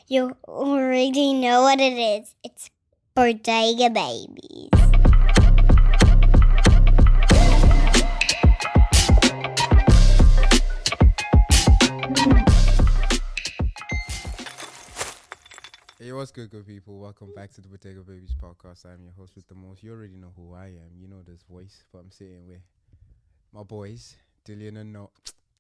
You already know what it is. It's Bodega Babies. Hey, what's good people? Welcome back to the Bodega Babies Podcast. I'm your host with the most. You already know who I am. You know this voice, but I'm sitting with my boys, Dillian and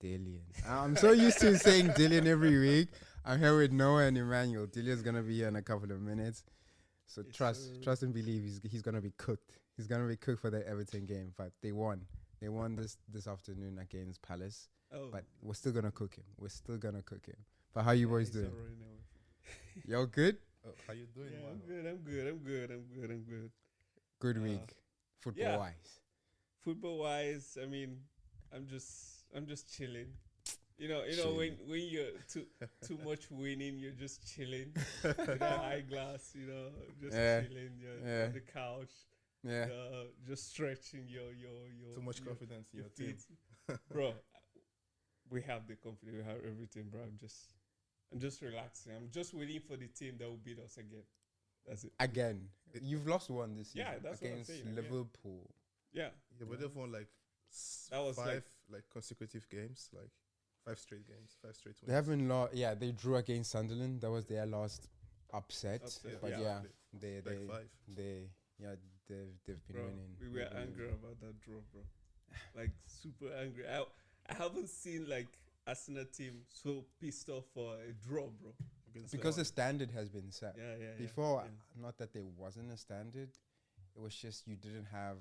Dillian. I'm so used to saying Dillian every week. I'm here with Noah and Emmanuel. Dillian's gonna be here in a couple of minutes. So trust and believe he's gonna be cooked. He's gonna be cooked for the Everton game. But they won. They won this afternoon against Palace. Oh. But we're still gonna cook him. But how you boys doing? Y'all good? Oh, how you doing, man? I'm good. Good week, Football wise, I mean, I'm just chilling. You know, when you're too much winning, you're just chilling. Eyeglass, just chilling. On the couch. Yeah. Just stretching your. Too much confidence in your team, bro. We have the confidence. We have everything, bro. I'm just relaxing. I'm just waiting for the team that will beat us again. That's it. Again. You've lost one this year. Yeah, that's against what I'm saying. Liverpool. Yeah. But they've won five consecutive games, 5 straight games, 5 straight wins. They haven't lost. Yeah, they drew against Sunderland. That was their last upset. But they've been winning. We were angry about that draw, bro. Super angry. I haven't seen Arsenal team so pissed off for a draw, bro. Because the standard has been set. Before, yeah. Not that there wasn't a standard, it was just you didn't have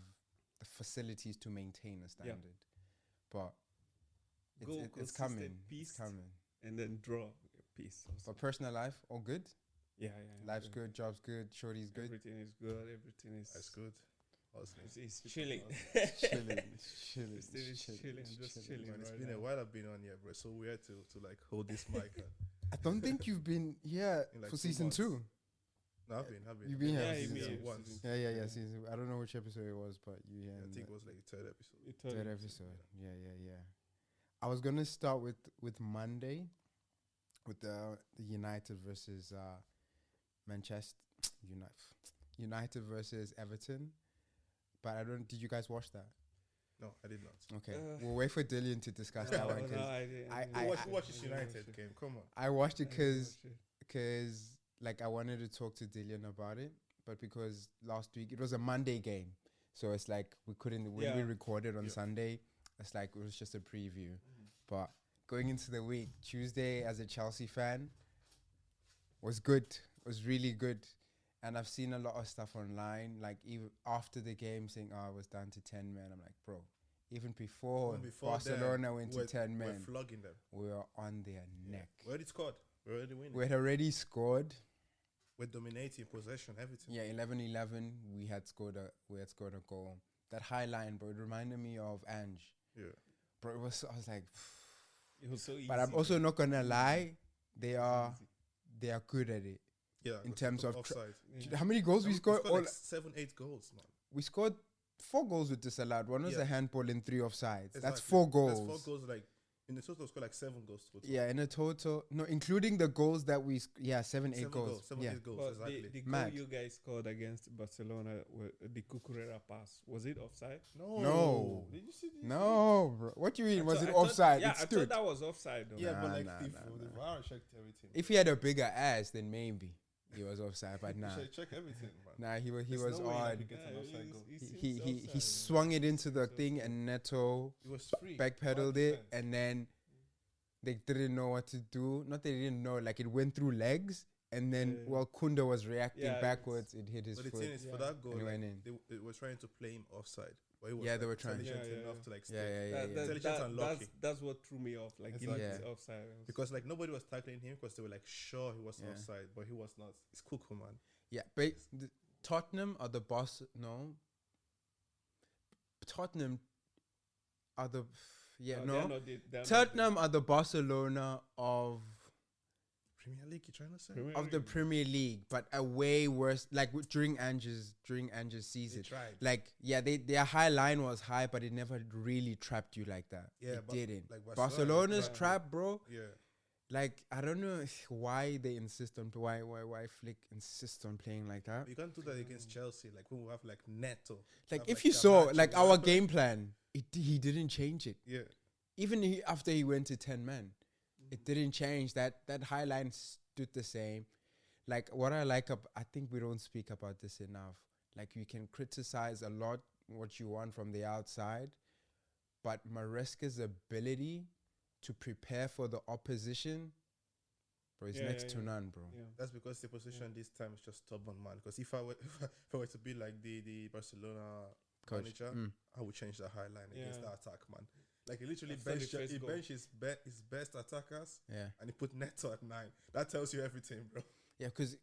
the facilities to maintain a standard. But it's coming. It's coming. And then draw peace. But personal life, all good? Yeah. Life's good, job's good, shorty's good. Everything is good. That's good. It's chilling. chilling. Just chilling. Man, it's been a while I've been on here, bro. So weird to hold this mic. I don't think you've been here for season 2. No, I've been. You've been here season 1. Yeah. Season. I don't know which episode it was, but you. I think it was the third episode. Third episode. Yeah. I was gonna start with Monday, with the United versus Manchester United versus Everton. But did you guys watch that? No, I did not. Okay. We'll wait for Dillian to discuss that one. I watched this United game. Come on. I watched it because I wanted to talk to Dillian about it. But because last week, it was a Monday game. So it's we couldn't, when we recorded on Sunday, it's it was just a preview. But going into the week, Tuesday as a Chelsea fan was good. Was really good. And I've seen a lot of stuff online, even after the game saying, it was down to 10 men. I'm like, bro, even before Barcelona went to 10 men, we're flogging them. We were on their neck. We already scored. We're already winning. We had already scored. We're dominating possession, everything. Yeah, 11-11, we had scored a goal. That high line, bro, it reminded me of Ange. Yeah. Bro, I was like, it was so easy. But I'm also not gonna lie, they are good at it. Yeah, in terms of offside. How many goals we scored? 7-8 goals, man. We scored 4 goals with disallowed. One was a handball and 3 offsides. Exactly. That's 4 goals. That's 4 goals. In the total, scored 7 goals. Total. Yeah, in a total, no, including the goals that we, 7-8 goals. 7-8 goals. But exactly. The goal you guys scored against Barcelona, the Cucurella pass, was it offside? No. Did you see? No, bro. What do you mean? Was it offside? I thought that was offside. Though. Yeah, but the VAR checked everything. If he had a bigger ass, then maybe he was offside. But nah. You should check everything, man. Nah, he was on. He He swung it into the thing, and Neto backpedaled it, and then they didn't know what to do. Not they didn't know, it went through legs, and then while Kunda was reacting backwards, it hit his foot. But the thing is, for that goal, and went in. They were trying to play him offside. But he was they were trying. Intelligent enough to stay. Intelligent and lucky. That's what threw me off. He looked offside. Because nobody was tackling him because they were sure he was offside, but he was not. It's Cuckoo, man. Yeah, but Tottenham are the boss. No. Tottenham are the Tottenham are the Barcelona of Premier League. You trying to say the Premier League, but a way worse. During Ange's season, their high line was high, but it never really trapped you like that. Yeah, it didn't. Barcelona's trap, bro. Yeah. Like, I don't know why they insist on why Flick insists on playing like that. You can't do that against Chelsea. Like when we have like Neto. Like have, if you saw like our whatever. game plan, he didn't change it. Yeah. Even after he went to 10 men, it didn't change. That high line stood the same. Like what I like, I think we don't speak about this enough. Like you can criticize a lot what you want from the outside, but Maresca's ability to prepare for the opposition, bro, is next to none, bro. Yeah. That's because the position this time is just stubborn, man. Because if I were to be like the Barcelona Coach. manager, I would change the high line against the attack, man. Like he literally bench his best attackers, and he put Neto at 9. That tells you everything, bro. Yeah, because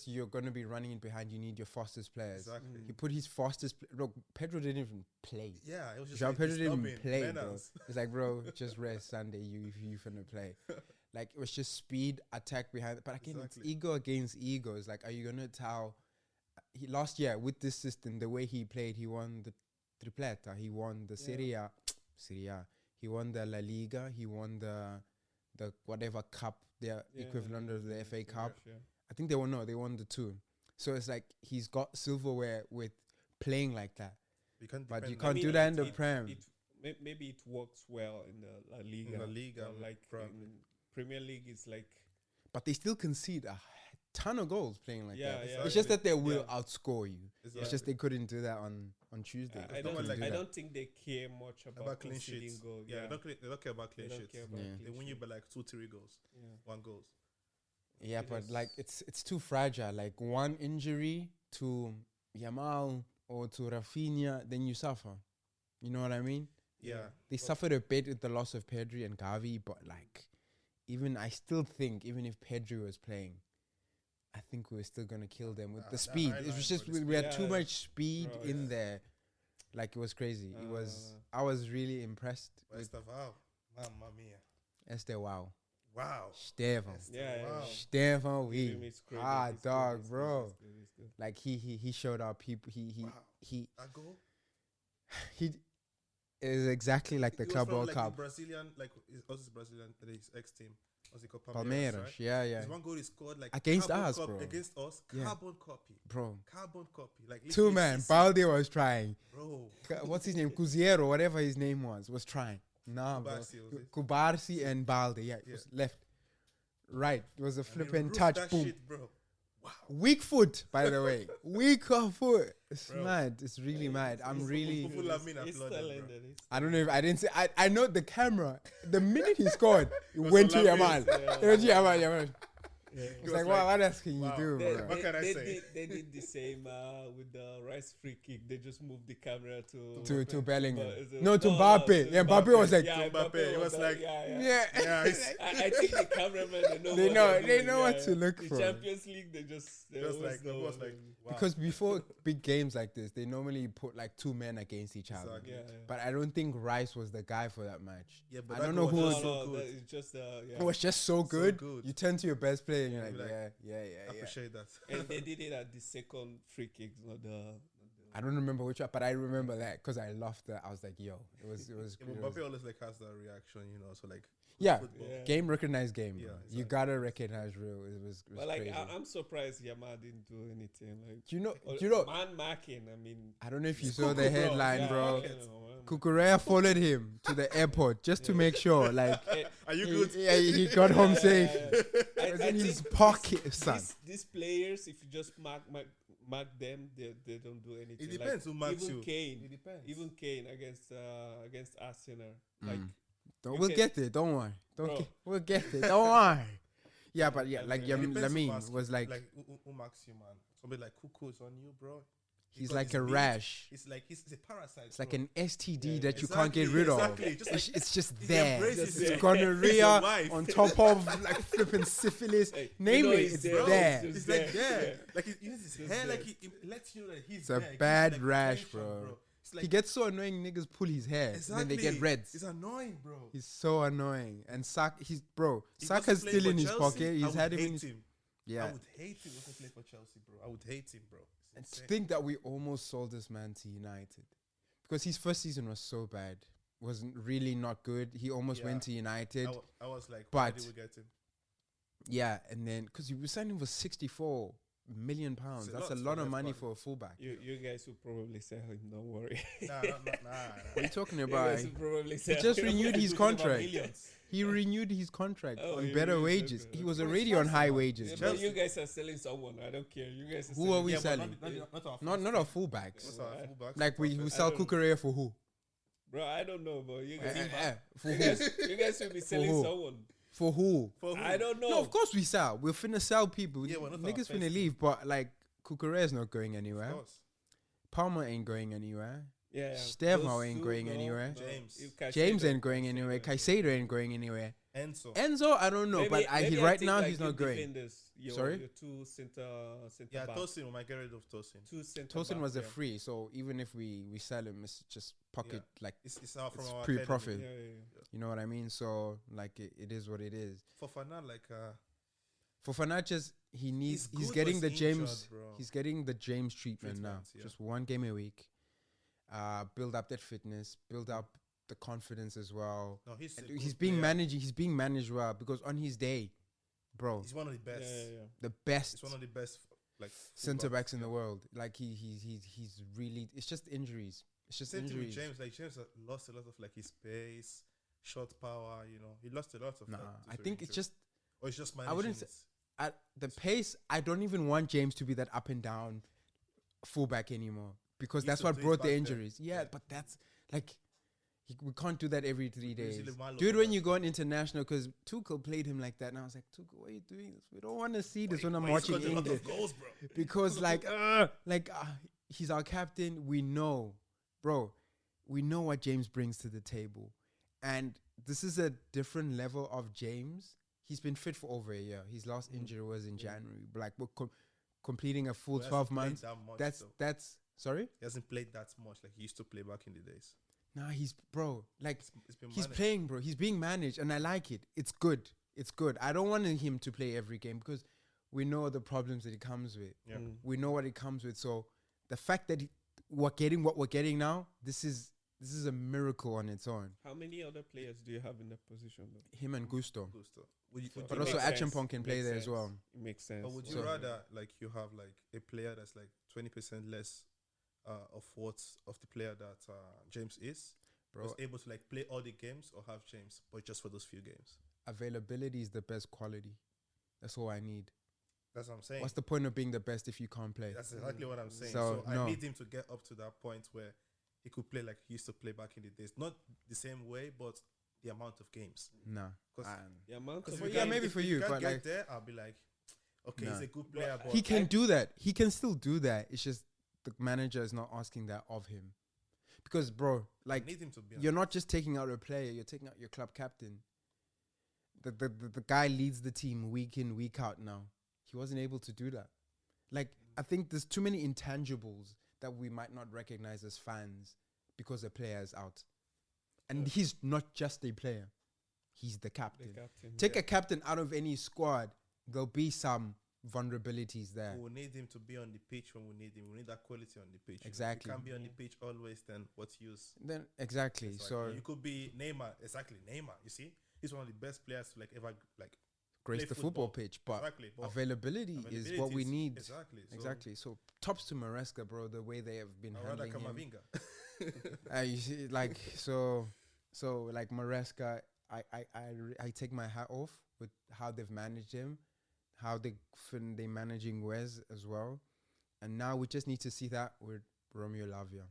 you're gonna be running in behind. You need your fastest players. Exactly. He put his fastest. Look, Pedro didn't even play. Yeah, it was just João like Pedro didn't even play, bro. Menace. It's like, bro, just rest Sunday. You finna play. Like it was just speed, attack behind. But again, it's ego against ego. It's like, are you gonna tell? Last year with this system, the way he played, he won the tripleta. He won the Serie A. He won the La Liga. He won the whatever cup, their equivalent of the FA Cup. I think they won the 2. So it's like he's got silverware with playing like that. But you can't do that in the Prem. Maybe it works well in the La Liga. La Liga, like in Premier League, it's like. But they still concede a ton of goals playing like that. Yeah, it's just that they will outscore you. Exactly. It's just they couldn't do that on Tuesday. I don't think they care much about clean sheets. Goals. Yeah, they don't care about clean sheets. They win you by like 2-3 goals. 1 goals. Yeah, but like it's too fragile. Like one injury to Yamal or to Rafinha, then you suffer. You know what I mean? Yeah. They suffered a bit with the loss of Pedri and Gavi, but like I still think even if Pedri was playing, I think we were still gonna kill them with the speed. It was just we had too much speed in there. Like it was crazy. I was really impressed. Estaval, mamma mia. Wow. Wow. Stefan. Wow. Stefan, dog, bro. It's good. Like he showed up. He That goal? he is exactly like the It was Club from, World like, Cup. the Brazilian, like his Brazilian, his ex team. What's it called? Palmeiras, right? yeah. There's one goal he scored like Against us, bro. Against us, Yeah. carbon copy, Bro. Like 2 man. Balde was trying. bro. What's his name? Cusiero, whatever his name was trying. Nah, bro. Kubarsi, was it? Kubarsi and Balde. Yeah, it was left. Right. It was a And he flipping roofed touch. that Boom. shit, bro. Wow. Weak foot, by the way. Weak foot. It's Bro. mad. It's really mad. I'm really. People love me and He's applauded, bro. talented. I don't know if I didn't say. I know the camera. The minute he scored, it was went to so Yamal. lovely. It went to Yamal. Yeah. It's was like, like, what else can you wow. do, They, bro? What can I they say? They did the same with the Rice free kick. They just moved the camera to Bellingham. Is No, to Mbappe. Yeah, Mbappe was like, To Mbappe, it was like, yeah. Yeah, I think the cameraman They know what to look the for. Champions League, they Just like, it was like, wow. Because before big games like this, they normally put like 2 men against each other. Exactly. But I don't think Rice was the guy for that match. Yeah, but I that don't know goal who was was. so good. It's just It was just so good. good. You turn to your best player and you're like, You're like, yeah. I appreciate that. and they did it at the second free kick, not the. I don't remember which one, but I remember that because I loved that. I was like, yo, it was. Yeah, it but was Mbappe always like has that reaction, you know. So like, yeah, football. Yeah. game recognized game. Yeah, Bro. exactly. You gotta recognize real. It was But like, crazy. I'm surprised Yama didn't do anything. Like, Do you know? man marking. I mean, I don't know if you It's saw the Cuckoo, bro. headline, yeah, bro. I don't know, man. Kukurea followed him to the airport just to make sure, like, Are you he, good? yeah, he got home safe. I It was in his think pocket, son. These players, if you just mark them, they don't do anything. It depends who marks even you. Kane, It depends. even Kane against Arsenal, like We'll can- get it. Don't worry. Bro. We'll get it. Don't worry. Yeah, but yeah, like It It depends who Lamine marks was you. like who marks you, man? Somebody like Cuckoo's on you, bro. he's Because like it's a big. rash. It's like he's a parasite. It's like bro. an STD Yeah, that you can't get exactly, rid exactly. of. Just like- It's just he there. embraces It's it. gonorrhea He's your wife. on top of like flipping syphilis. Hey, Name you know it. he's It's there. there. It's It's there. like there. Yeah. Like he uses his Just hair, there. like he lets you know that he's It's there. a It gives you, bad like, rash, attention, bro. It's like, He gets so annoying. Niggas pull his hair, exactly. and then they get reds. It's annoying, bro. He's so annoying. And Saka's He goes to Saka's play still for in his Chelsea, pocket. I He's would had him in hate his him. yeah. I would hate him if he play for Chelsea, bro. I would hate him, bro. And It's to insane. think that we almost sold this man to United because his first season was so bad, wasn't really not good. He almost Yeah. went to United, I was like, why but- did we get him? Yeah, and then because we signed him for 64 million pounds. That's a lot of money for a fullback. You guys will probably sell him. Don't worry. Nah. What are you talking You about? guys will probably He sell just him. renewed his contract. Millions. He renewed his contract Oh, on he better renewed, wages. okay. He was Well, already it's on high possible. wages. Yeah, Chelsea- but you guys are selling someone. I don't care. You guys are Who selling. are we Yeah, but selling? not Not our fullbacks. What's our fullbacks? Like we What's sell I don't- Kukurea for who? Bro, I don't know, but you guys, For you who? guys, you guys will be selling who? someone. For who? For who? I don't know. No, of course we sell. We're finna sell people. Yeah, we're not Niggas our finna best leave, but like Kukurea's not going Of anywhere. course. Palmer ain't going anywhere. Yeah, Stefano those ain't two, going no, anywhere. no. James. If Caicedo- James ain't going anywhere. Caicedo ain't going anywhere. Enzo, I don't know, but maybe right think now like he's your not going. defenders, Sorry? your two center Yeah, back. Tosin. We might get rid of Tosin. Two center Tosin back, was a yeah. free, so even if we sell him, it's just pocket like It's our from It's our pre-profit. academy. Yeah. you know what I mean. So like it is what it is. For Fana, like For Fernandes, he's good, getting but the he's James. injured, bro. He's getting the James treatment now. Treatment, yeah. Just one game a week. Build up that fitness. Build up the confidence as well. No, he's a And good he's being player. managed. He's being managed well because on his day, bro, He's one of the best. Yeah. the best He's one of the best like centre fullbacks, backs in yeah. the world. Like he's really. It's just injuries. It's just Same thing with injuries. James. Like James lost a lot of like his pace, shot power. You know, he lost a lot of. Nah, that I to think it's injury. just Or it's just I wouldn't managing say- it. at the pace. I don't even want James to be that up and down fullback anymore because He that's used to what do it brought the back then. injuries. Yeah, Yeah. but that's like we can't do that every 3 days. Usually Malo Do it does when that. you go on international because Tuchel played him like that, and I was like, Tuchel, why are you doing this? We don't want to see this when I'm But he's watching got a lot England of goals, bro. because he's our captain. We know, bro. We know what James brings to the table, and this is a different level of James. He's been fit for over a year. His last injury was in January. Like we're completing a full He hasn't 12 played months. that much, That's though. that's sorry. He hasn't played that much like he used to play back in the days. Nah, he's bro. Like It's been he's managed. playing, bro. He's being managed, and I like it. It's good. It's good. I don't want him to play every game because we know the problems that it comes with. Yeah. We know what it comes with. So the fact that we're getting what we're getting now, this is a miracle on its own. How many other players do you have in that position, though? Him and Gusto, Gusto. Would you, but It also makes sense. Achimpong can It play makes there as sense. well. It makes sense. Or would you So- rather like you have like a player that's like 20% less of the player that James is, Bro, was able to like play all the games, or have James but just for those few games? availability is the best quality. That's all I need. That's what I'm saying. What's the point of being the best if you can't play? That's exactly what I'm saying. So, So, no. I need him to get up to that point where he could play like he used to play back in the days. Not the same way, but the amount of games. Nah. 'Cause- The amount Because of Well, if yeah, you maybe if for if you, can't but, get like- there, I'll be like, okay, Nah. he's a good player, but He can do that. He can still do that. It's just the manager is not asking that of him. Because, bro, I like, need him to be. you're not just taking out a player, you're taking out your club captain. The guy leads the team week in, week out now. He wasn't able to do that. Like, I think there's too many intangibles that we might not recognize as fans because the player is out. And he's not just a player. He's the the captain. captain. Take a captain out of any squad, there'll be some vulnerabilities there. We will need him to be on the pitch when we need him. We need that quality on the pitch. Exactly. If you can't be on the pitch always, then what's use? Then exactly. It's like, So you could be Neymar. Exactly, Neymar. You see, he's one of the best players to like ever like grace play the football football. pitch, but exactly. But availability is availability what we is- need. Exactly. So Exactly. So props to Maresca, bro. The way they have been I'd rather handling him. Kamavinga. You see, like so like Maresca, I take my hat off with how they've managed him, how they managing Wes as well, and now we just need to see that with Romeo Lavia.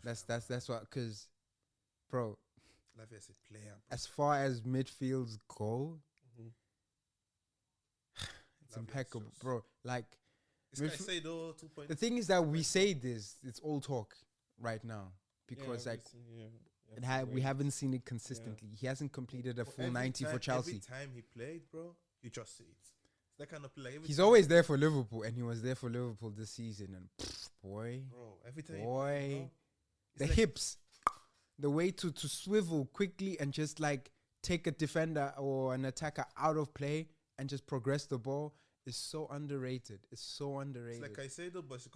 That's what, because, bro, Lavia is a player. Bro. as far as midfields go, Mhm. it's Lavia impeccable, is just- bro. Like This midf- guy say though 2 the thing is that we say this, it's all talk right now because Yeah, like obviously, yeah. we haven't seen it consistently. He hasn't completed a full 90 for Chelsea. Every time he played, bro, you just see it. It's that kind of play. Every He's time- always there for Liverpool, and he was there for Liverpool this season. And boy, bro. Every time, boy, he plays, bro, the it's like- hips, the way to swivel quickly and just like take a defender or an attacker out of play and just progress the ball is so underrated. It's so It's underrated. like Caicedo, but she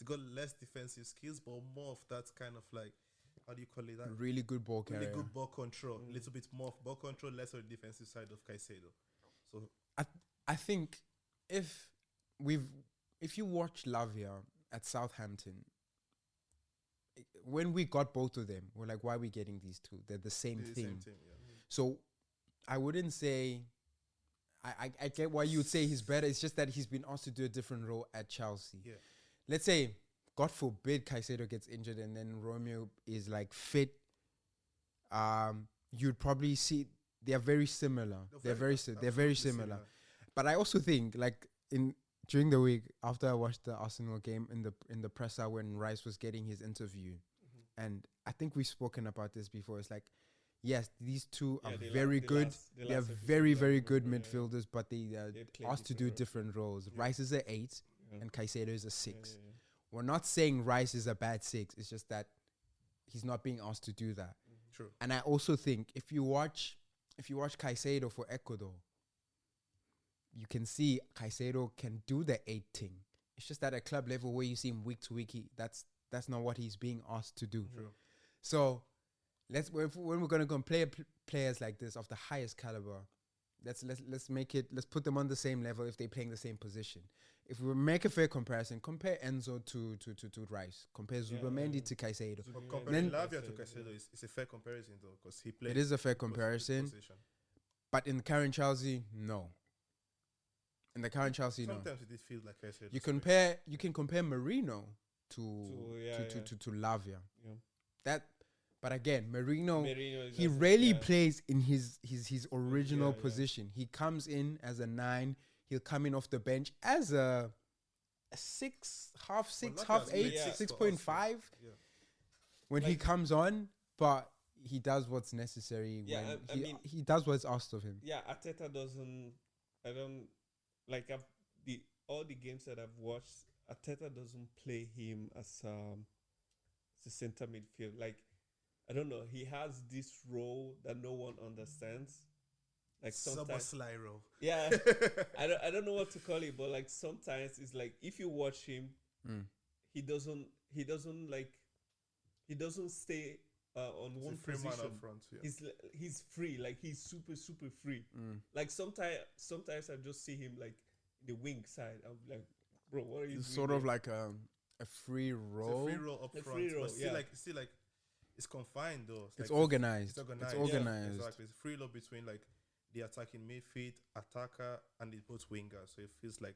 got less defensive skills, but more of that kind of like, how do you call it? That really good ball really carrier. good ball control. A little bit more of ball control, less on the defensive side of Caicedo. So I think if you watch Lavia at Southampton, when we got both of them, we're like, why are we getting these two? They're the same thing. So I wouldn't say. I get why you would say he's better. It's just that he's been asked to do a different role at Chelsea. Yeah. Let's say, God forbid, Caicedo gets injured and then Romeo is like fit. You'd probably see they are very similar. They're very similar. But I also think like during the week after I watched the Arsenal game in the presser when Rice was getting his interview, and I think we've spoken about this before. It's like, yes, these two are very good. They are very, very good midfielders, but they are asked to do different roles. Rice is a 8 and Caicedo is a 6. We're not saying Rice is a bad 6. It's just that he's not being asked to do that. True. And I also think if you watch Caicedo for Ecuador, you can see Caicedo can do the 8 thing. It's just at a club level where you see him week to week, that's not what he's being asked to do. True. So when we're gonna play players like this of the highest caliber, let's put them on the same level if they're playing the same position. If we make a fair comparison, compare Enzo to Rice, compare Zubamendi to Caicedo. Comparing Lavia to Caicedo is a fair comparison though, because he played. It is a fair comparison, but in the current Chelsea, no. In the current Chelsea, no. Sometimes it did feel like Caicedo. You can compare Marino to Lavia. Yeah. But again, Marino he rarely plays in his original position. He comes in as a 9. He'll come in off the bench as a 6, half 8, 6.5 when he comes on. But he does what's necessary. He does what's asked of him. Yeah, Arteta doesn't. I don't like all the games that I've watched. Arteta doesn't play him as a center midfield. Like, I don't know. He has this role that no one understands. Like sometimes, role. Yeah, I don't know what to call it, but like sometimes it's like if you watch him, he doesn't stay on one position. Man up front, he's free, like he's super free. Like sometimes I just see him like the wing side. I'm like, bro, what are you? It's sort of like a free role. It's a free role up front, but still like it's confined though. It's organized. It's organized. Yeah, exactly. It's free role between like the attacking midfield, attacker, and the both wingers. So it feels like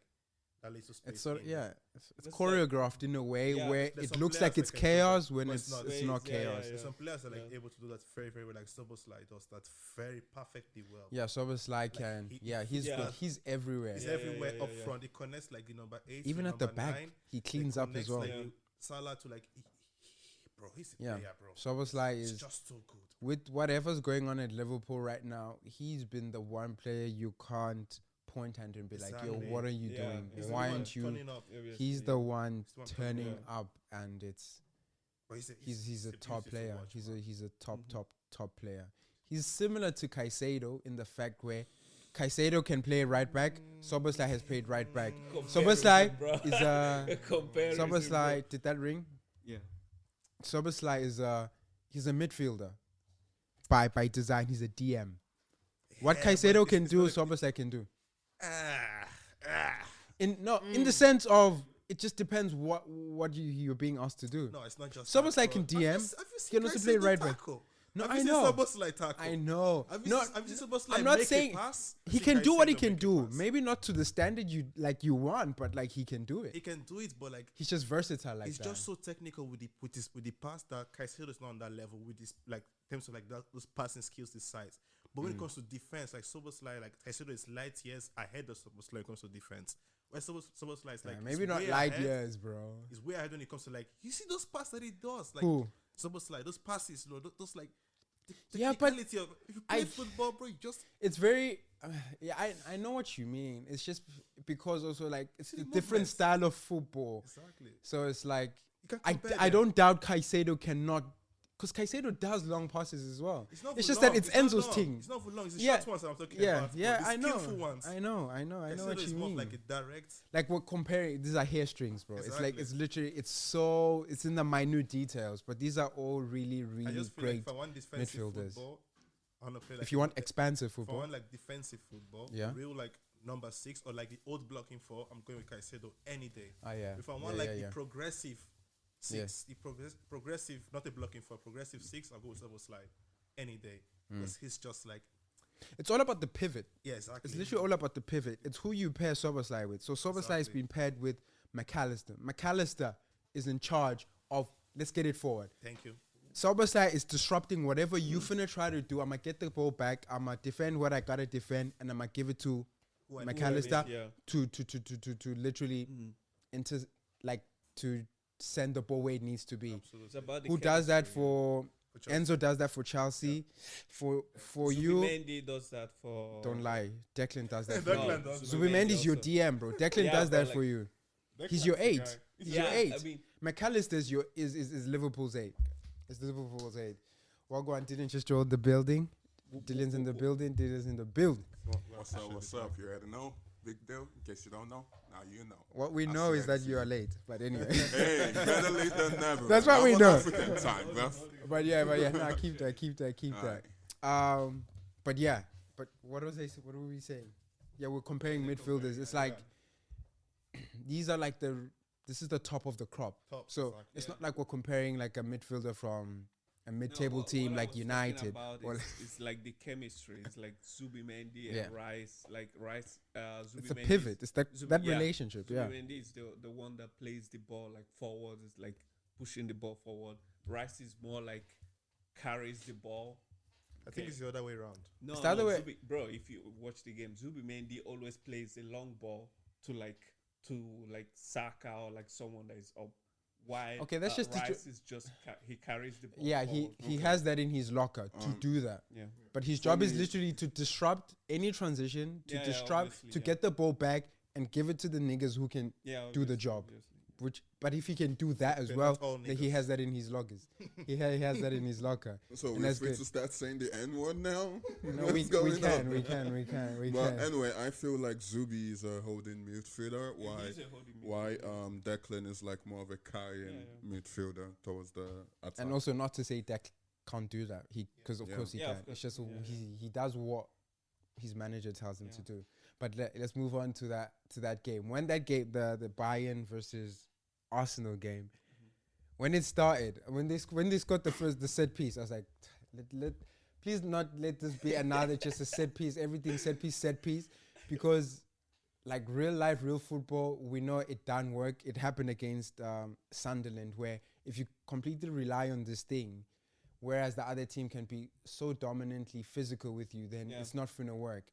that little space. It's choreographed in a way where it looks like it's chaos when it's not chaos. There's some players that are like able to do that very, very well. Like Szoboszlai does that very perfectly well. Yeah, Szoboszlai can. He's everywhere. He's everywhere up front. He connects like the number 8. Even at the back, he cleans up as well. Like Salah to like. Bro, he's a player, bro. Szoboszlai is just so good. With whatever's going on at Liverpool right now, he's been the one player you can't point at and be like, yo, what are you doing? Why aren't you? He's the one turning up, and he's a top player. He's a top player. He's similar to Caicedo in the fact where Caicedo can play right back. Szoboszlai has played right back. Szoboszlai is Szoboszlai. Did that ring? Yeah. Szoboszlai he's a midfielder. By design, he's a DM. What Caicedo can do, Szoboszlai can do. In the sense of it just depends what you're being asked to do. No, it's not just Szoboszlai can DM. He can also play right back. No, I know. I know. I'm not saying he can do what he can do. Maybe not to the standard you want, but like he can do it. He can do it, but like he's just versatile like that. He's just so technical with the pass that Caicedo is not on that level with this, like in terms of like those passing skills, this size. But when it comes to defense, like Szoboszlai, like Caicedo is light years ahead of Szoboszlai when it comes to defense. Where Szoboszlai is like maybe not light years, bro. He's way ahead when it comes to like you see those passes that he does, like Szoboszlai, those passes, those like. But if you play football, bro, it's very I know what you mean. It's just because also like it's a different style of football. Exactly. So it's like I don't doubt Caicedo cannot, because Caicedo does long passes as well. It's just that it's Enzo's thing. It's not for long. It's the short ones I'm talking about. Yeah, I know. Skillful ones. I know what you mean. Like a direct. Like we're comparing. These are hair strings, bro. Exactly. It's literally it's in the minute details, but these are all really great midfielders. Football, if you want expansive football, if I want like defensive football, real like number 6 or like the old blocking 4, I'm going with Caicedo any day. Oh yeah. If I want the progressive 6, the progressive, not a blocking 4, progressive 6, I'll go with Szoboszlai any day. Because he's just like... It's all about the pivot. Yeah, exactly. It's literally all about the pivot. It's who you pair Szoboszlai with. So Szoboszlai has been paired with McAllister. McAllister is in charge of, let's get it forward. Thank you. Szoboszlai is disrupting whatever you finna try to do. I'm going to get the ball back. I'm going to defend what I got to defend. And I'm going to give it to McAllister to literally to send the ball where it needs to be. Absolutely. Who does that for Enzo does that for Chelsea. For you, Zubimendi does that for... Don't lie. Declan does that. Declan does. Zubimendi's your DM, bro. Declan does that for you. He's your 8. He's your 8. I mean, McAllister's is Liverpool's 8. It's Liverpool's 8. Wagwan didn't just join the building. Dylan's in the building. Dylan's in the building. What's up? What's up? You already know. Big deal. In case you don't know, now you know. What we know is that you are late. But anyway. Hey, better late than never. That's what we know. African time, bruv. But yeah. Nah, keep that. But yeah. But what were we saying? Yeah, we're comparing midfielders. It's like these are like this is the top of the crop. So it's not like we're comparing like a midfielder from a mid-table team like United. It's like the chemistry. It's like Zubimendi and Rice. Like Rice, Zubimendi. It's a pivot. It's that relationship. Zubimendi is the one that plays the ball like forward. It's like pushing the ball forward. Rice is more like carries the ball. I think it's the other way around. No, it's the other way. Bro, if you watch the game, Zubimendi always plays a long ball to Saka or like someone that is up. Why? Okay, that's just Rice is just he carries the ball. Yeah, he has that in his locker to do that. Yeah, but his job is literally to disrupt any transition, to get the ball back and give it to the niggas who can do the job. But if he can do that as well, then he has that in his lockers. he has that in his locker. So we're free to start saying the N-word now? No, we can. But anyway, I feel like Zubi is a holding midfielder. Why Declan is like more of a carrying midfielder towards the attack. And also not to say Declan can't do that. Because of course he can. It's just he does what his manager tells him to do. But let's move on to that game. When that game, the Bayern versus Arsenal game, when it started, when they scored the set piece, I was like, please not let this be another just a set piece. Everything set piece, because like real life, real football, we know it doesn't work. It happened against Sunderland, where if you completely rely on this thing, whereas the other team can be so dominantly physical with you, then it's not going to work.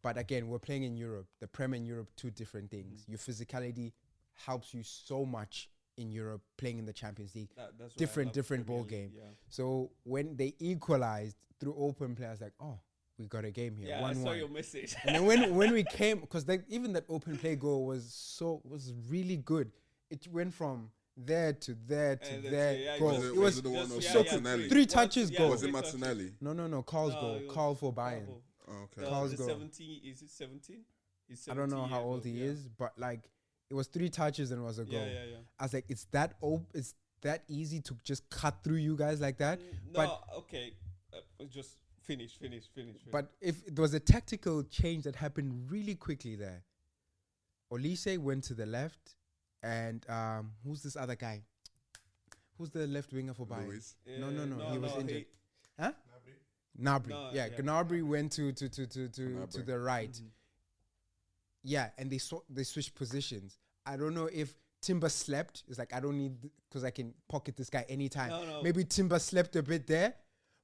But again, we're playing in Europe. The Prem and Europe, two different things. Your physicality helps you so much in Europe playing in the Champions League. That's different ball game. Yeah. So when they equalized through open play, I was like, oh, we got a game here. Yeah, 1-1. I saw your message. And then when we came, because even that open play goal was really good. It went from there to there to there. Goal. It was the one of so Martinelli. 3 touches goal. Was it Martinelli? No. Carl's goal. Carl for Bayern. Okay. Carl's goal. 17, is it 17? I don't know how old he is, but like it was 3 touches and it was a goal. Yeah. I was like, it's that easy to just cut through you guys like that. Okay. Just finish. But if there was a tactical change that happened really quickly there. Olise went to the left, and who's this other guy? Who's the left winger for Bayern? No, he was injured. Huh? Gnabry. Gnabry went to the right. Mm-hmm. Yeah, and they switched positions. I don't know if Timber slept. It's like, I don't need, because I can pocket this guy anytime. No. Maybe Timber slept a bit there,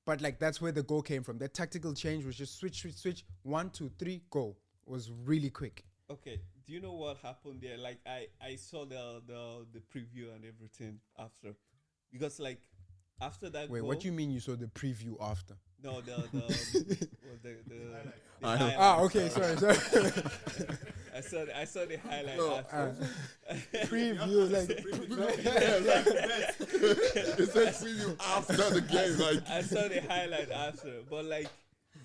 but like that's where the goal came from. The tactical change was just switch. 1, 2, 3, goal. It was really quick. Okay, do you know what happened there? Like I saw the preview and everything after, because like after that. Wait, goal, what do you mean you saw the preview after? No, the okay, sorry. I saw the highlight after. Preview, like it said preview after the game. Like I saw the highlight after, but like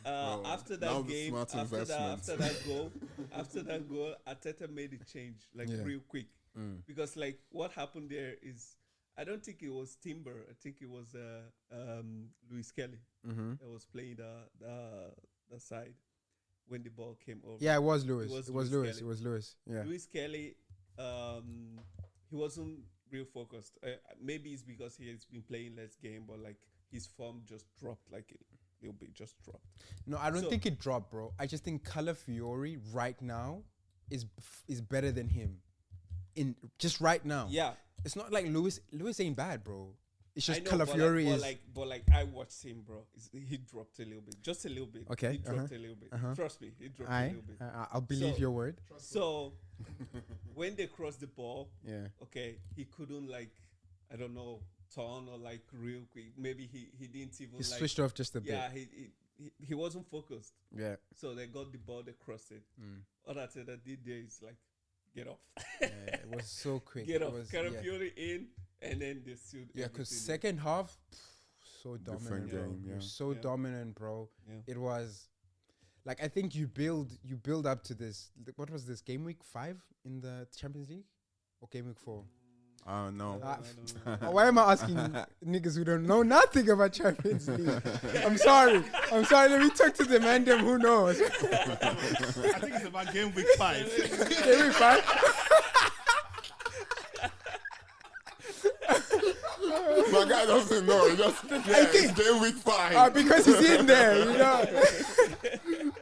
after that game, after that goal, Arteta made a change like real quick, because like what happened there is, I don't think it was Timber. I think it was Luis Kelly that was playing the side. when the ball came over. Yeah, it was Lewis. It It was Lewis Lewis. Kelly. It was Lewis. Yeah. Lewis Kelly, he wasn't real focused. Maybe it's because he has been playing less game, but like his form just dropped like a little bit, just dropped. No, I don't think it dropped, bro. I just think Calafiori right now is better than him. In just right now. Yeah. It's not like Lewis. Lewis ain't bad, bro. It's just I know, Calafiori is. But like I watched him, bro. He dropped a little bit, just a little bit. Okay, he dropped a little bit. Trust me, he dropped a little bit. I'll believe So- your word. So when they crossed the ball, Yeah. okay, he couldn't like, I don't know, turn or like real quick. Maybe he didn't even He like. switched off just a bit. Yeah, he wasn't focused. Yeah. So they got the ball, they crossed it. All that I did there is like, get off. Yeah, it was so quick. Get It off. was- Calafiori in, and then they sealed. Yeah, because everything. second half, so dominant, bro. game, It was yeah. so Yeah. dominant, bro. Yeah. It was like I think you build up to this. What was this? Game week 5 in the Champions League, or game week 4? I don't know. I don't know. Why am I asking niggas who don't know nothing about Champions League? I'm sorry. Let me talk to the man them who knows. I think it's about game week 5. Game week 5. My guy doesn't know. He just it's game week 5. Because he's in there, you know.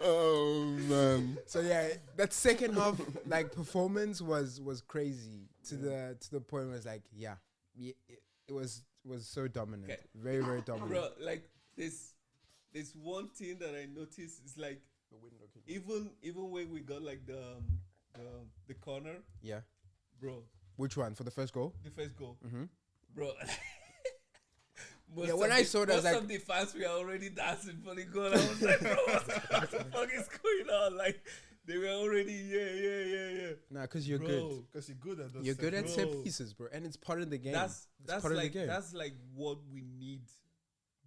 Oh man. So yeah, that second half like performance was crazy to the point where it's like it was so dominant, Okay. very very dominant. Bro, like this one thing that I noticed is like even when we got like the corner, Yeah, bro, which one for the first goal? the first goal, Mm-hmm. bro. Yeah, when I saw that, I was most like- of the fans were already dancing for the goal. I was like, bro, what the fuck is going on? Like they were already yeah. Nah, because you're Bro, good. Because you're good at those. You're good at bro. set pieces, bro, and it's part of the game. That's part of the like game. that's like what we need.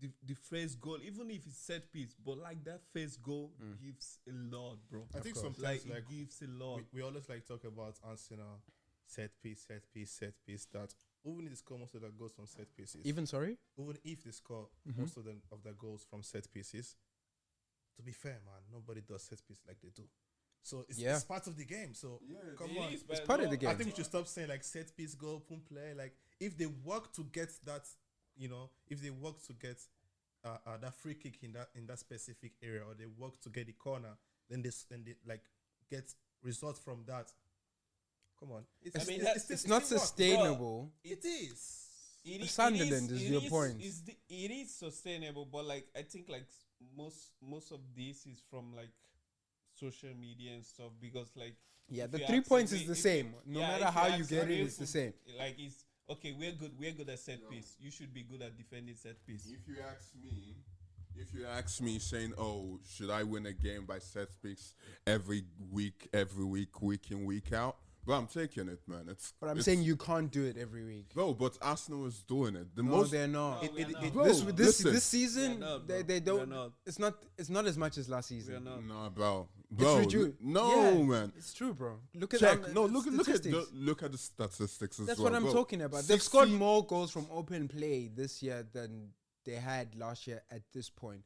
The first goal, even if it's set piece, but like that first goal gives a lot, bro. I think course. sometimes Like like it gives a lot. we always like talk about Arsenal set piece. That even if they score most of their goals from set pieces, Even sorry. even if they score most of their goals from set pieces, to be fair, man, nobody does set piece like they do. So it's part of the game. So come It on. is, It's but part of no, the game. I think we should stop saying like set piece, goal, open play. Like if they work to get that, if they work to get that free kick in that specific area, or they work to get the corner, then they like get results from that. Come on, It's, I mean, it's not still work. sustainable. It is. Sunderland is your point. It is sustainable, but like I think like most of this is from like social media and stuff, because like Yeah, if the you 3 ask points me- is the if same. No yeah, matter if how you ask get me it, if it's the same. Like it's okay. We're good at set piece. You should be good at defending set piece. If you ask me, saying, "Oh, should I win a game by set piece every week, week in, week out?" But I'm taking it, man. But I'm it's- saying you can't do it every week. no. But Arsenal is doing it. The No, most they're not. No, we are not. Bro, this listen. this season, We are not, they bro. We are don't. not. It's not as much as last We are season. not. no, bro. Yeah, Man. It's true, bro. Look at Check. the No, look at statistics. the statistics as That's well. what I'm bro. talking about. They've scored 60 more goals from open play this year than they had last year at this point.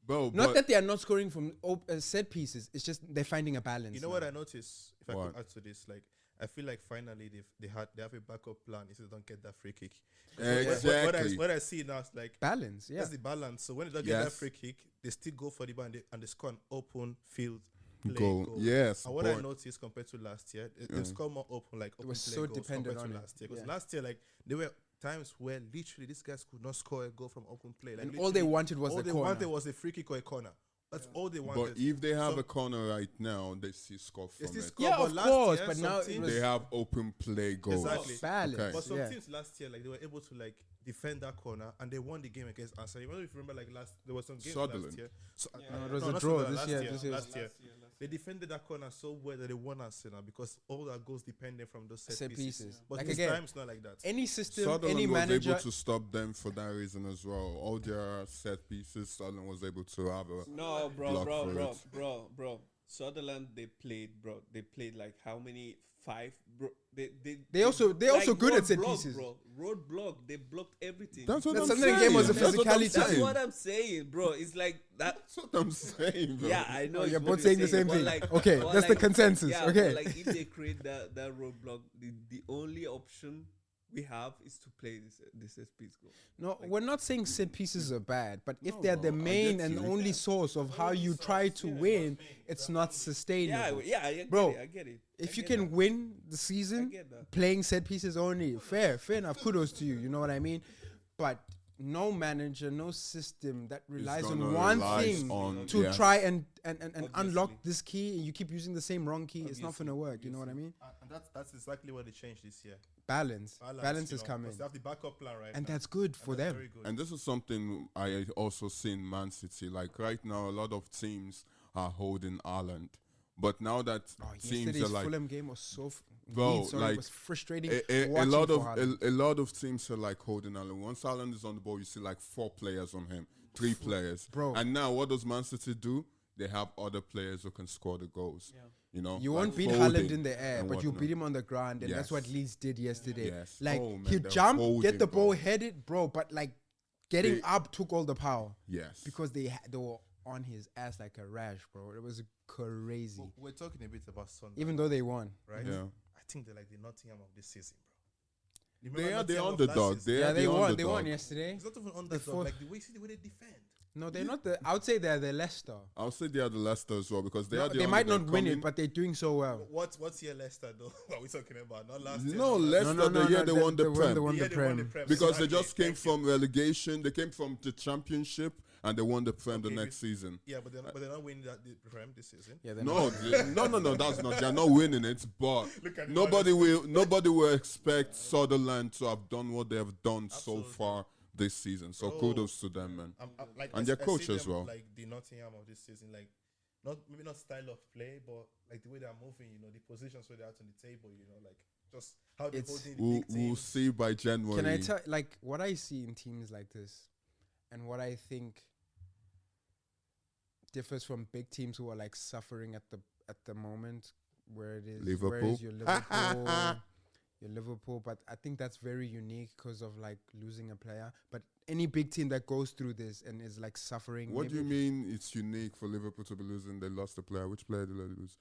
Bro, Not but that they are not scoring from set pieces. It's just they're finding a balance. You know now. what I noticed? If I What? could add to this, like I feel like finally they have a backup plan if they don't get that free kick. Exactly. What I see now is like Balance, yeah. that's the balance. So when they don't get that Yes. free kick, they still go for the ball and they score an open field play Goal. Yes, And what I but- noticed compared to last year, they score more open open was play so goals dependent compared to on it. last year. Because Yeah. last year, like there were times where literally these guys could not score a goal from open play. Like And all they literally, wanted was all the they corner. wanted was a free kick or a corner. That's all they wanted. But if they have So- a corner right now, they see score They from still it. score, Yeah, but of last course, year, but some now it teams- was- They have open play goals. Exactly. Balance. Okay. But some yeah. teams last year, like they were able to like defend that corner and they won the game against Arsenal. You know, if you remember, like there was some games Sunderland. last year. So, No, it was a not draw Sunderland, this last year. year. This year. Last year. They defended that corner so well that they won Arsenal because all their goals depended from those set, Set pieces. pieces. But Like this again, time it's not like that. Any system, Sutherland any was manager. able to stop them for that reason as well. All their set pieces, Sutherland was able to have a No, block for it. bro. Sunderland, they played like how many? 5, bro. They also good at set roadblock, pieces. bro. Roadblock. They blocked everything. That's what The I'm Sunderland saying. game was a That's what I'm physicality. That's saying. what I'm saying, bro. It's like that. That's what I'm saying, bro. Yeah, I know. Oh, it's you're what both saying the same but thing. like- Okay, but that's the like- consensus. Yeah, Okay. but like if they create that roadblock, the only option we have is to play this set piece goal. No, we're not saying set pieces are bad, but if No, they're the no, I main get and you. only source of how you try to win, it's not sustainable. Yeah, I get Bro, it. I get it. If I you get can that. win the I season get that. playing set pieces only, fair enough. Kudos to you. You know what I mean? But no manager, no system that relies on gonna one relies thing on- to yes. try and unlock Obviously. this key, and you keep using the same wrong key, it's not gonna work. You know what I mean? And that's exactly what they changed this year. Balance you is know, coming, 'cause they have the backup plan right and now. that's good for that's them. very good. And this is something I also see in Man City. Like right now, a lot of teams are holding Ireland. But now that Oh, teams yesterday's are like, Fulham game was so bro, it like, was frustrating. a watching lot for of Haaland. a lot of teams are like holding Ireland. Once Ireland is on the ball, you see like 4 players on him, 3 players. Bro. And now what does Man City do? They have other players who can score the goals. Yeah. You know, You like won't beat Foden Haaland in the air, and but you whatnot. beat him on the ground, and that's what Yes. Leeds did yesterday. Yes. Like Oh, man, he they're jumped, holding, get the ball bro. headed, bro, but like getting They- up took all the power Yes. because they were on his ass like a rash, bro. It was crazy. But we're talking a bit about Sunday, Even though they won, right? Yeah. I think they're like the Nottingham of this season, bro. You They remember are the Nottingham of last underdog. season? They yeah, are they the won. underdog. They won yesterday. It's not even underdog. fourth- Like the way they defend. No, they're not the. I would say they're the Leicester. I'll say they are the Leicester as well because they No, are the they might underdog not win coming. it, but they're doing so well. What's your Leicester though? What are we talking about? Not last year. No, not Leicester, the year they won the Prem. They won Yeah, the they won the Prem. Prem. Because they Exactly, just came thank you. from relegation. They came from the championship and they won the Prem the Okay, next season. Yeah, but they're not winning the Prem this season. Yeah, they're No, not. no, that's not. They're not winning it. But Look at nobody will expect Sutherland to have done what they have done Absolutely. so far this season. So Bro. kudos to them, man. Like And I their see coach as them well. Like the Nottingham of this season, like maybe not style of play, but like the way they're moving, you know, the positions where they're out on the table, you know, like just how they're It's- holding the We'll, big we'll teams. see by January. Can I tell, like, what I see in teams like this, and what I think differs from big teams who are like suffering at the moment, where it is Liverpool. whereas your Liverpool, but I think that's very unique because of like losing a player. But any big team that goes through this and is like suffering, What do maybe you mean it's unique for Liverpool to be losing? They lost a player. Which player did they lose?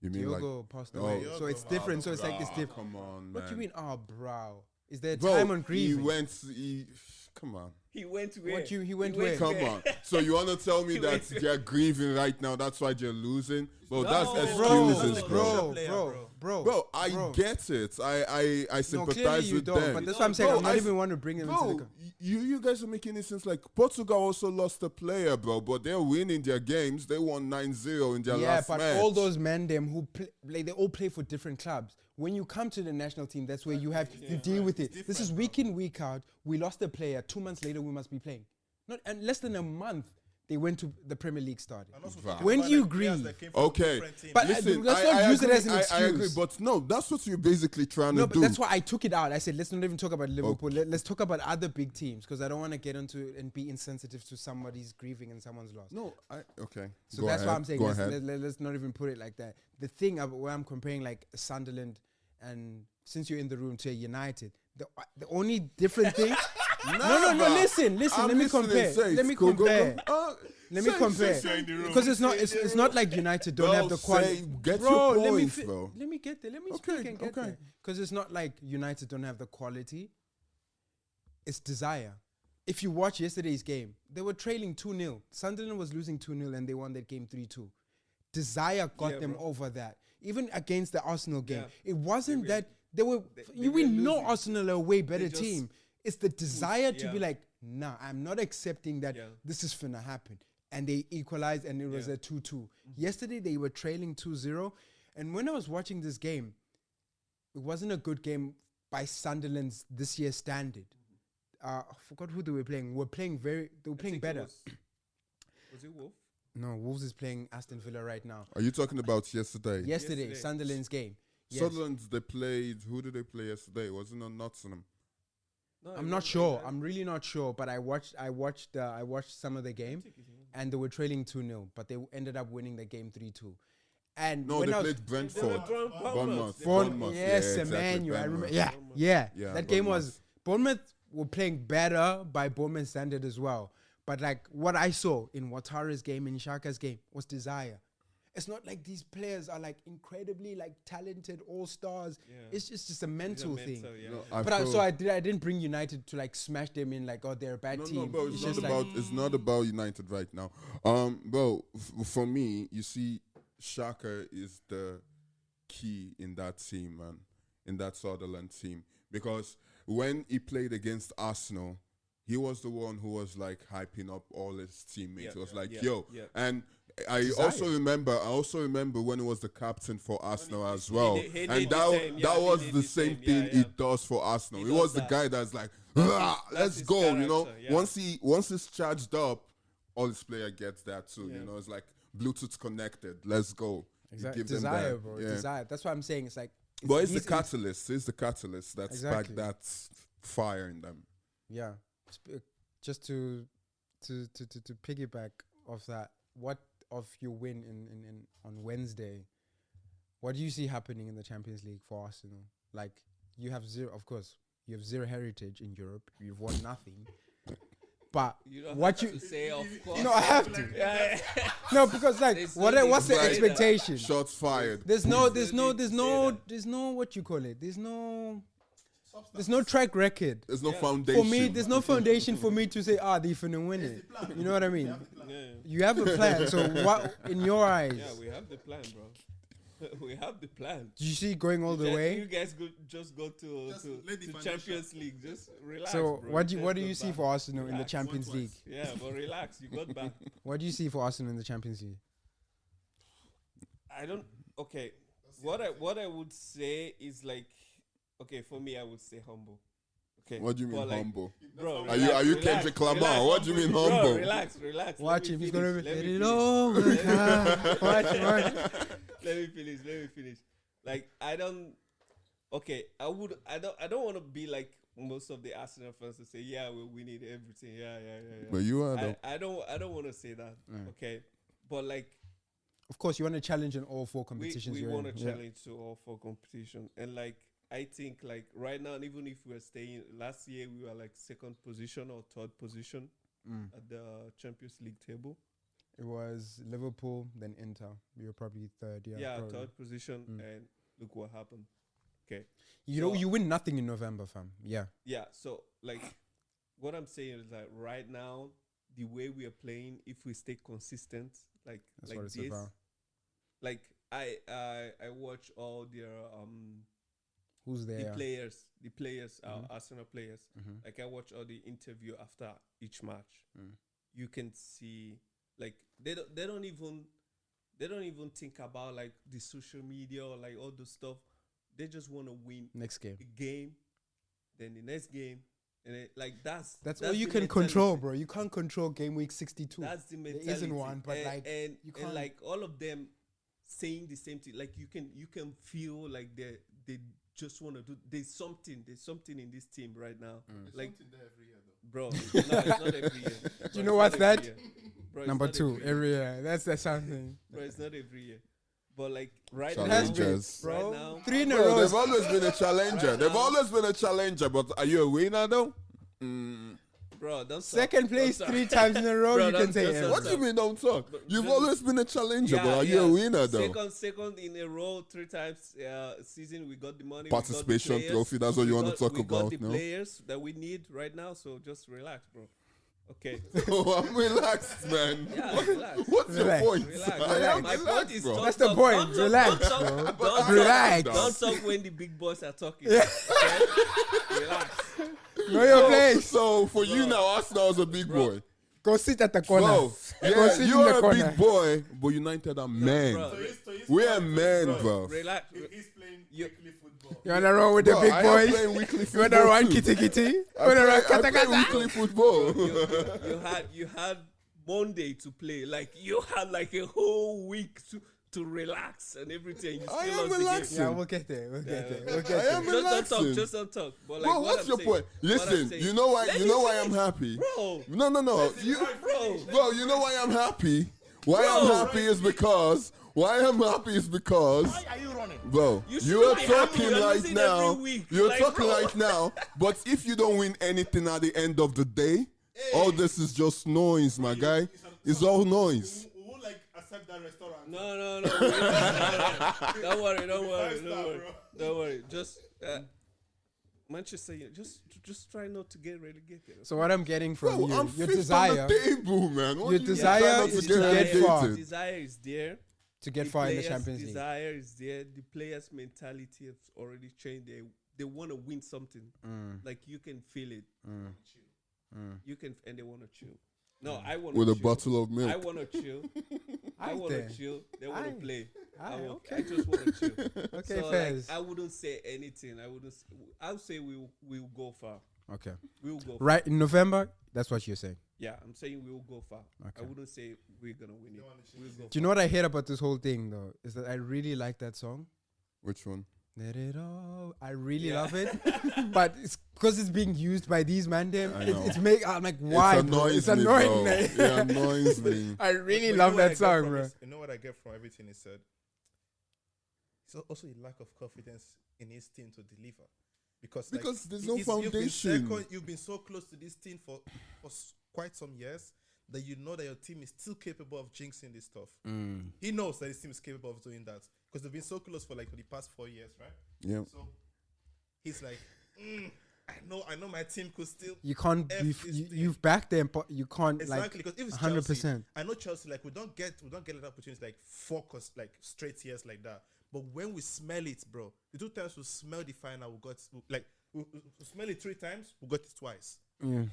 You mean Diogo passed Oh. away, Diogo, so it's man. different. So it's like it's Ah, different. come on, What do you man. mean? Oh, bro, is there Bro, time on he grieving? went. Come on. He went where? What he went where? Come on. So you want to tell me He that went- they're grieving right now? That's why they're losing? Bro, that's No, excuses, bro, bro. bro, I get it. I No, sympathize clearly you with don't. them. But that's what I'm saying. Bro, I'm not I even want to bring them into Bro, the. you guys are making it seem like Portugal also lost a player, bro. But they're winning their games. They won 9-0 in their Yeah, last but match. all those men, them who play, like, they all play for different clubs. When you come to the national team, that's where you have to deal with it. This is week in, week out. We lost a player. 2 months later, we must be playing. Not and less than a month, they went to the Premier League started. And also Wow. talking When about, do you like, players agree? that came from Okay. different teams. But Listen, let's not use it agree, as an I agree, excuse. but no, that's what you're basically trying No, to but do. that's why I took it out. I said, let's not even talk about Liverpool. Let's talk about other big teams because I don't want to get into and be insensitive to somebody's grieving and someone's loss. No, okay. So Go that's ahead. why I'm saying Go let's, ahead. let's not even put it like that. The thing where I'm comparing like Sunderland and since you're in the room to United, the only different thing. no. Listen. I'm let me listening, compare. say it. Let me Go, go, go. compare. Let me Say- compare. say- Because it's not like United don't Bro, have the quality. say- get Bro, your let me points, bro. Let me get there. Let me Okay, speak and get okay. there. Because it's not like United don't have the quality. It's desire. If you watch yesterday's game, they were trailing 2-0. Sunderland was losing 2-0 and they won that game 3-2. Desire got Yeah, them bro. over that. Even against the Arsenal game, Yeah. it wasn't They that they were. they We were know losing. Arsenal are a way better just team. It's the desire to yeah. be like, nah, I'm not accepting that Yeah. this is finna happen. And they equalized and it was Yeah. a 2-2. Yesterday they were trailing 2-0. And when I was watching this game, it wasn't a good game by Sunderland's this year's standard. I forgot who they were playing. They were playing better. Was it Wolf? No, Wolves is playing Aston Villa right now. Are you talking about yesterday? Yesterday, Yesterday. Sunderland's game. Yes. Sunderland, they played. Who did they play yesterday? Wasn't it Nottingham? No, I'm not sure. I'm really not sure. But I watched some of the game, and they were trailing 2-0. But they ended up winning the game 3-2. And No, when they I was- played Brentford. Bournemouth. Bournemouth. Yes, yeah, exactly, Emmanuel. I remember. Bournemouth. Yeah, That game was Bournemouth. Bournemouth were playing better by Bournemouth standard as well. But like what I saw in Ouattara's game, in Xhaka's game, was desire. It's not like these players are like incredibly like talented all stars. Yeah. It's just a mental thing. Yeah. No, But I didn't bring United to like smash them in like, oh, they're a bad No, team. bro, It's it's not just about like it's not about United right now. Bro, for me, you see, Xhaka is the key in that team, man, in that Sunderland team, because when he played against Arsenal, he was the one who was like hyping up all his teammates. It was like, yo, and I also remember when he was the captain for Arsenal as well, and that was the same thing he does for Arsenal. He was the guy that's like, let's go, you know. Once he's charged up, all his player gets that too. You know, it's like Bluetooth connected. Let's go. exactly Give them desire, that. bro. Yeah. Desire. That's what I'm saying. It's like, But it's the easy- catalyst. It's the catalyst that's Exactly. that fire in them. Yeah. Just to piggyback off that, what of your win in on Wednesday? What do you see happening in the Champions League for Arsenal? Like, you have zero, of course, you have zero heritage in Europe. You've won nothing. But You don't what have you to say, of course. no, I have to. Yeah. No, because like, There's what's no the need to say that. expectation? Shots fired. There's no what you call it. There's no track record. There's no foundation. For me, there's no foundation for me to say, they're finna win it. You know what I mean? Yeah. You have a plan. So what, in your eyes, Yeah, we have the plan, bro. We have the plan. do you see it going all the You way? guys just go to lay the Champions League. Just relax. So bro. what do Just you go see back. for Arsenal in the Relax. Champions Once. League? Yeah, but relax. You got back. What do you see for Arsenal in the Champions League? I don't. Okay. What I would say is like, okay, for me, I would say humble. Okay. What do you mean but like, humble? bro? Are you relax, Kendrick relax. Lamar? What do you mean Bro, humble? relax. Let Watch me him. He's finish, gonna be let let me it finish. over. Watch. Let me finish. Like I don't want to be like most of the Arsenal fans to say, yeah, we need everything. Yeah. But you are though. I don't want to say that. Okay. But like Of course, you want to challenge in all four we competitions. you're want to in. Yeah. challenge to all four competition. And like I think like right now, even if we're staying last year we were like second position or third position at the Champions League table. It was Liverpool, then Inter. You were probably third. Yeah, probably. Third position, and look what happened. Okay. You win nothing in November, fam. Yeah. Yeah, so like what I'm saying is that right now, the way we are playing, if we stay consistent, like That's like what it's this, about. like I watch all their Who's there? the players, Arsenal players. Like I watch all the interview after each match. You can see like they don't even think about like the social media or like all the stuff. They just want to win Next game. a game, then the next game, and like that's all you the can mentality. control, bro. You can't control game week 62. That's the mentality. There isn't one, but and, like and, you and can't. like all of them saying the same thing. Like you can feel like they just want to do. There's something in this team right now. Like something there every year though. bro, it's not every year. Bro, Do you know it's what's not every that? year. Bro, it's Number not 2 every year. every year. That's something. Bro, it's not every year. But like right It has now, been, Challengers. bro. right now, 3 in a Bro, row. they've always been a challenger. Right They've now. always been a challenger. But are you a winner though? bro, don't talk. Second place Don't talk. 3 times in a row. Bro, you can don't- say don't yeah. talk. What do you mean don't talk? But You've just- always been a challenger, but are you a winner though? Second in a row, 3 times season. We got the money. Participation we got the players, trophy, that's what you we want to got- talk we got about, the no? players that we need right now. So just relax, bro. Okay. Oh, I'm relaxed, man. Yeah, relax. What's Relax. your point? Relax. I am My point relaxed, is bro. don't That's the talk- point. don't talk- Relax, don't bro. talk- don't talk- Relax. Don't talk when the big boys are talking. Okay? Relax. Know your So- place. So for you now, Arsenal is a big boy. Go sit at the corner. Bro, Go yeah, sit in you the are a corner. big boy, but United are men. Bro, We are men, bro. relax. He's playing You- weekly football. You wanna run with the Bro, big I am boys? playing weekly You wanna football run too. kitty kitty? You I wanna run play kata kata? weekly football. you had Monday to play. Like you had like a whole week to relax and everything. You I still am lost the game. relaxing. Yeah, we'll get there. We'll get there. We'll I get am there. relaxing. Just don't talk. But like, Bro, what what's I'm your saying- point? what I'm Listen, saying- you know why? Let You me know why I'm finish. happy. Bro, No. bro. Bro, you know why I'm happy? Why I'm happy is because Why I'm happy is because, Why are you running? bro, You you are should be happy. talking You're right losing now. every week. You're Like, talking bro. right now. But if you don't win anything at the end of the day, all this is just noise, my guy. It's all noise. We won't like accept that restaurant. No. Don't worry. Don't worry. Just Manchester, just try not to get relegated. So what I'm getting from Bro, you, I'm your fifth desire on the table, man. What your do you mean desire try not is to to get get far. relegated? Desire is there. to get The far in the players' Champions League. desire is there. The players' mentality has already changed. They want to win something. Like you can feel it. You can, and they want to chill. No, I want With to a bottle of milk. I want to chill. I want there. to chill. They want to play. okay. I just want to chill. Okay, So Fez. like, I wouldn't say anything. I'll say we'll go far. Okay. We'll go far. Right in November, that's what you're saying. Yeah, I'm saying we'll go far. Okay. I wouldn't say we're gonna win it. We'll go. Do you know what I hate about this whole thing though? Is that I really like that song. Which one? Let it all. I really Yeah. love it, but it's because it's being used by these man. Them. I know. It's make. I'm like, why? It bro? annoys It's me, annoying. bro. man. It annoys me. I really But love you know what I that get song, from bro. you know what I get from everything he said? It's also a lack of confidence in his team to deliver. Because There's no you've been foundation. you've been so close to this team for quite some years that you know that your team is still capable of jinxing this stuff. He knows that his team is capable of doing that because they've been so close for the past 4 years, right? Yeah. So he's like, I know my team could still You can't. F this team. You've backed them, but you can't exactly because if it's 100%. Chelsea, I know Chelsea we don't get that opportunity like 4 straight years like that. But when we smell it, bro, the 2 times we smell the final, we smell it 3 times, we got it twice. Yeah.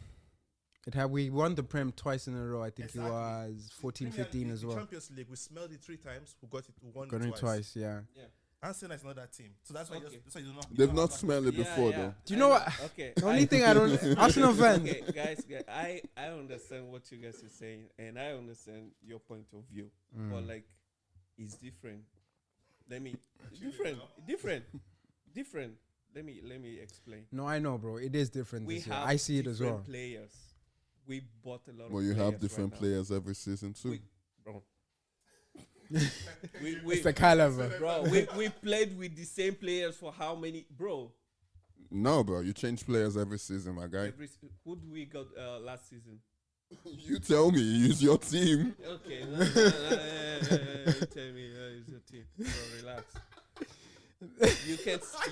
We won the Prem twice in a row. I think Exactly. it was 14, Premier 15 League, as the well. Champions League, we smelled it 3 times, we won Got it it twice, yeah. Arsenal is not that team, so that's why Okay. you don't know. They've not smelled it before, though. Do you know what? Okay. The only thing I don't. Arsenal fans. Okay, guys, I understand what you guys are saying, and I understand your point of view, but it's different. Different. Let me explain. No, I know, bro. It is different We this year. have I see it as different well. Players. We bought a lot of Well, you players have different right now. players every season, too. Bro. It's the caliber. Bro, we played with the same players for how many, bro? No, bro. You change players every season, my guy. Who do we got last season? You tell me. Use your team. Okay, no, you tell me it's your team. Bro, relax.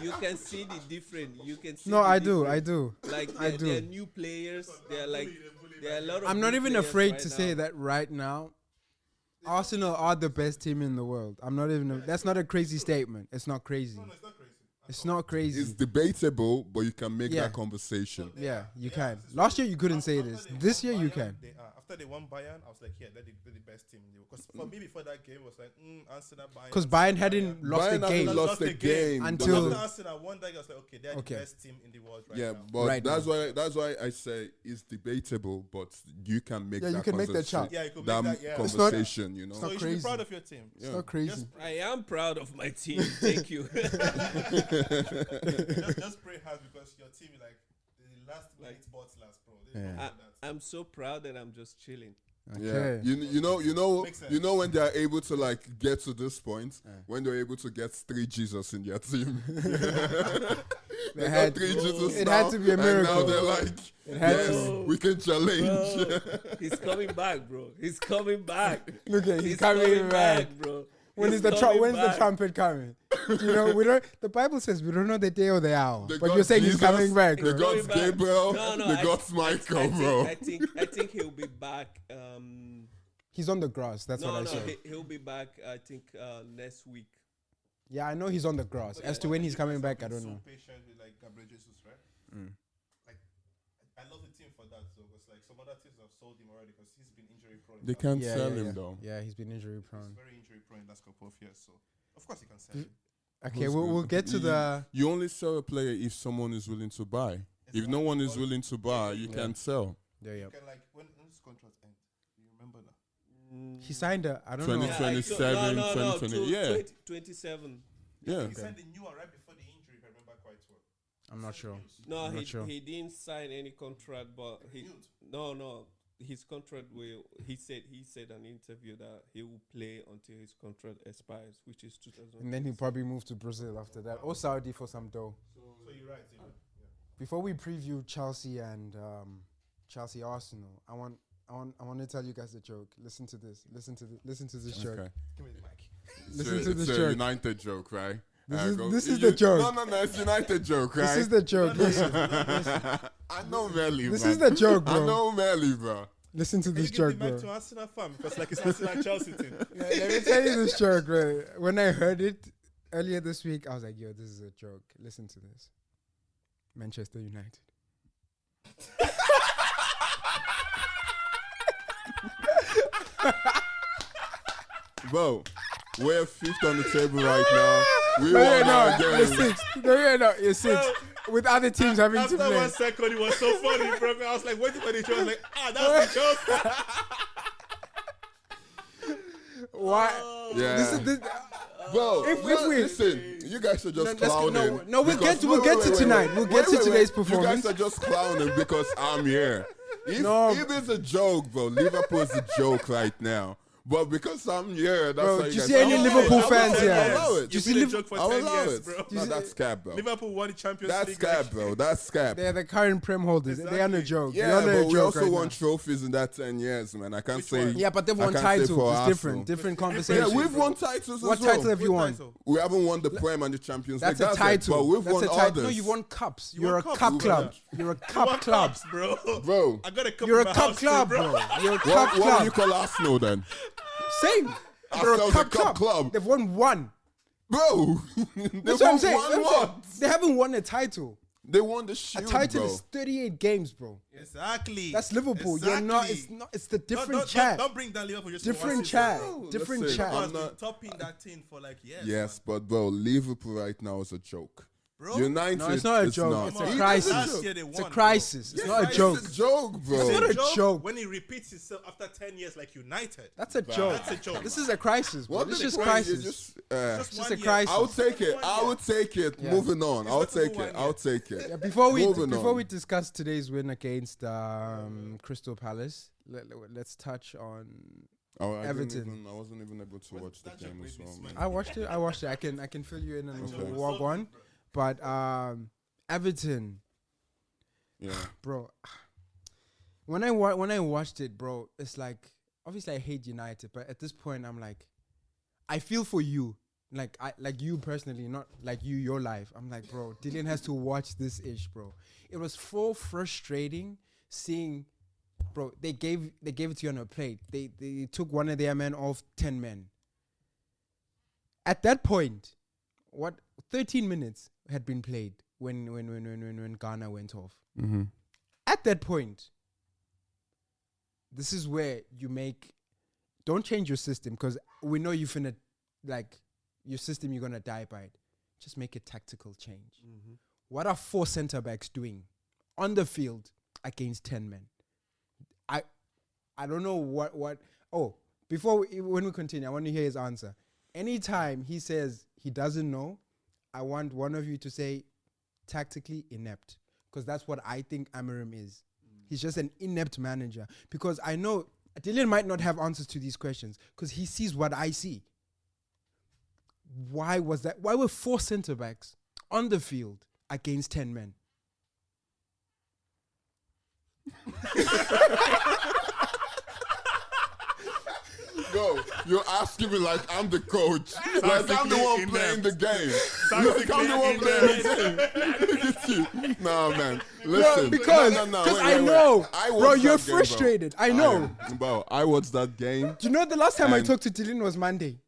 You can see the different. You can see. No, the I different. do. Like I they're do. new players. They're a lot of. I'm not new even players afraid right to now. say that right now. Arsenal are the best team in the world. I'm not even. That's not a crazy statement. It's not crazy. It's not crazy. It's not crazy. It's debatable, but you can make Yeah. that conversation. Yeah, you can. Last year you couldn't say this. This year you can. After they won Bayern, I was like, yeah, they're the best team. Because for me, before that game, it was like, Arsenal, Bayern. Because Bayern hadn't lost Bayern a haven't game. lost a game until- After Arsenal won that game, I was like, okay, they're Okay. the best team in the world right Yeah, now. but Right that's now. why I say it's debatable, but you can make Yeah, that you can make that conversation- shout. Yeah, you could that make that, yeah. It's not- conversation, you know. So not you should be crazy. proud of your team. It's not crazy. I am proud of my team. Thank you. just pray hard because your team is like the last minute butlers, bro. They don't Yeah. do that. I'm so proud that I'm just chilling. Yeah, Okay. Makes sense. you know when they are able to like get to this point, when they're able to get 3 Jesus in their team. They had- got 3 Jesus it now, had to be a and now miracle. they're like, It had yes, to. we can challenge. Bro, he's coming back, bro. He's coming back. Look at he's coming back. bro. When's He's the coming when's the back. trumpet coming? You know, we don't. The Bible says we don't know the day or the hour. They But got you're saying Jesus, he's coming back. They bro. got Going back. Gabriel. No, They got Michael, bro. I think he'll be back. He's on the grass. That's what I said. He'll be back. I think next week. Yeah, I know he's on the grass. As to when he's coming back, I don't know. So patient with like Gabriel Jesus, right? Like, I love the team for that. So it's like some other teams have sold him already because he's been injury prone. They can't Yeah, sell yeah, him yeah. though. Yeah, he's been injury He's prone. very injury prone in the last couple of years. So of course he can sell him. Okay, Who's we'll good? get to the. You only sell a player if someone is willing to buy. If no one is willing to buy, you Yeah. can't sell. Yeah, yeah. You can like when his contract ends. Do you remember that? He signed a. I don't know. 2027, 2020. Yeah. 27. Yeah. He signed the new one right before the injury, if I remember quite well. I'm not sure. No, I'm not sure. he didn't sign any contract, but he Renewed. no. his contract will. He said in an interview that he will play until his contract expires, which is 2000. And then he'll probably move to Brazil after that, or Saudi for some dough. So you're right. Before we preview Chelsea and Chelsea Arsenal, I want to tell you guys a joke. Listen to this. Listen to this joke. Okay. Give me the mic. Listen to this it's a joke. United joke, right? This is the joke. No, it's United joke, right? This is the joke. Listen. I know Melly, This man. is the joke, I bro. know Melly, bro. Listen to Can this you joke, give the bro. mic to Arsenal fan? Because like it's Arsenal Chelsea team. Let me tell you this joke, bro. When I heard it earlier this week, I was like, yo, this is a joke. Listen to this. Manchester United. Bro, we're fifth on the table right now. We No, won you're our not. game. You're sixth. No, you're not. You're sixth. With other teams having to After play. 1 second, it was so funny, bro. I was like waiting for the show. I was like, that's the joke. Why? Yeah. This is this. Bro, If we- listen, you guys are just clowning. no, we'll because- get to tonight. We'll get to today's You performance. guys are just clowning because I'm here. If it's a joke, bro, Liverpool's a joke right now. But because I'm here, that's Bro, how do you you guys see any are. Liverpool I'll fans allow here? it. I'll allow it. You You've see been a Liv- joke for I'll 10 allow years, it. bro. No, that's cap, bro. Liverpool won the Champions That's League. cap, bro. That's cap. They're the current Prem holders. They are no Exactly. joke. Yeah, They're but no we joke also right won now. trophies in that 10 years, man. I can't Which say. one? Yeah, but they've I won can't say titles. for It's Arsenal. different. Different Yeah, conversation. we've won titles What as well. title have you won? We haven't won the Prem and the Champions League. That's a title. But we've That's won a title. others. No, you won cups. You You're won a cups. cup You club. won- You're a You cup won club. cups, bro. Bro, I got a cup You're in a my cup house club, too, bro. You're a cup what do you club. call Arsenal then? Same. You're a Arsenal's a cup cup club. club. They've won one. Bro, That's what I'm saying. That's what I'm saying. They haven't won a title. They won the A shield, title bro. is 38 games, bro. Exactly. That's Liverpool. You're not. It's not. It's the different chat. Don't bring down Liverpool. Just for one Different season. chat. No, Different listen, chat. I'm Because not- been topping that thing for like years. Yes, but bro, Liverpool right now is a joke. Bro. United, No, it's not a joke. not. It's Come a on. crisis. Last year they It's a won, crisis. bro. It's not a Yes, joke. It's a joke, bro. It's not a joke. When he repeats itself after 10 years like United. That's a joke. That's a joke. This is a crisis, bro. What This did is they crisis. just, Just It's one a year. crisis. I'll take it. One I year. will take it. Yeah. Moving on. I'll not even take one it. year. I'll take it. Yeah, before Moving on. we discuss today's win against Crystal Palace, let's touch on. Oh, I Everton. I wasn't even able to watch the that joke game as made me well, smile. man. I watched it. I can fill you in and Okay. walk on. But Everton, Yeah. bro. When I watched it, bro, it's like obviously I hate United, but at this point I'm like, I feel for you, like you personally, not like your life. I'm like, bro, Dylan has to watch this ish, bro. It was so frustrating seeing, bro. They gave it to you on a plate. They took one of their men off 10 men. At that point, 13 minutes had been played when Ghana went off. Mm-hmm. At that point, this is where don't change your system because we know you finna, like, your system, you're gonna die by it. Just make a tactical change. Mm-hmm. What are 4 center backs doing on the field against 10 men? I don't know what. Oh, when we continue, I want to hear his answer. Anytime he says he doesn't know, I want one of you to say tactically inept, because that's what I think Amarim is. He's just an inept manager, because I know Dylan might not have answers to these questions because he sees what I see. Why was that? Why were 4 center backs on the field against 10 men? Go. You're asking me like I'm the coach. Like I'm the one playing the game. Like I'm the one playing the game. Look at you. Nah, man. Listen. because No, I wait. know, I bro, watched you're that game, bro. frustrated. I know. Bro, I watched that game. Do you know the last time I And- talked to Dylan was Monday?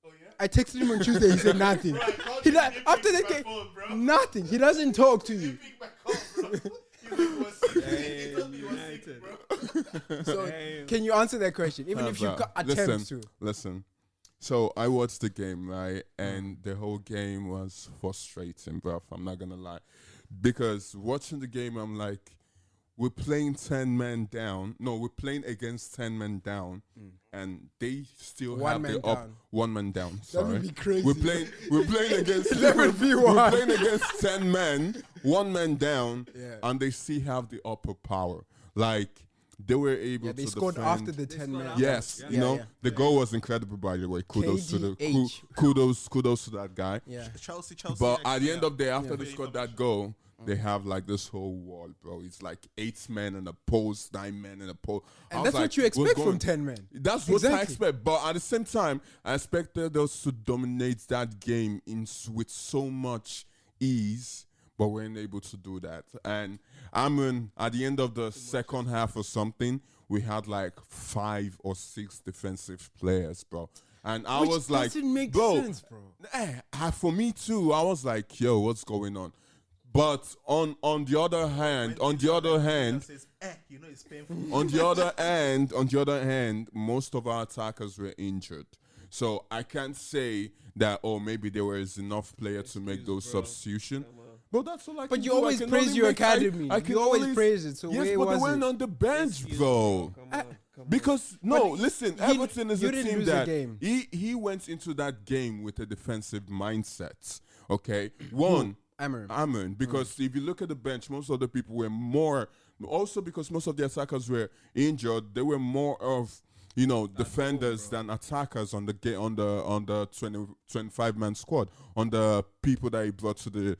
Oh, yeah? I texted him on Tuesday. He said nothing. After the game, nothing. He doesn't talk to you. Pick my call, bro. He told me he was sick, bro. So can you answer that question? Even if you've got attempts to. Listen. So I watched the game, right? And the whole game was frustrating, bro. I'm not gonna lie. Because watching the game, I'm like, we're playing 10 men down. No, we're playing against 10 men down. And they still One have man the down. 1 man down. That Sorry. would be crazy. We're playing against 11v1. we're playing against 10 men, 1 man down, Yeah. and they still have the upper power. Like, they were able Yeah, they to scored defend. after the 10 scored minutes. after. Yes, Yeah. you know Yeah. the goal was incredible. By the way, kudos to the KDH. kudos to that guy. Yeah. Chelsea. But at the end of the day, after Yeah. they scored that goal, they have like this whole wall, bro. It's like 8 men in a post, 9 men in a post. And that's what you expect from 10 men. That's what I Exactly. expect. But at the same time, I expected us to dominate that game with so much ease, but we weren't able to do that. And I mean, at the end of the second half or something, we had like 5 or 6 defensive players, bro. And I Which was like, doesn't make bro, sense, bro. for me too, I was like, yo, what's going on? But on the other hand, says, you know it's painful. on the other hand, most of our attackers were injured. So I can't say that, maybe there was enough players to make those substitutions. But that's all I can But you do. I always can praise only your make- academy. I can You always praise it. So yes, where but was they weren't it? on the bench, Excuse me, bro. Come on. Because listen, Everton is you a didn't team lose the that game. he went into that game with a defensive mindset. Okay, one. Amern. Because if you look at the bench, most of the people were more. Also, because most of the attackers were injured, they were more of defenders than attackers on the 25-man squad, on the people that he brought to the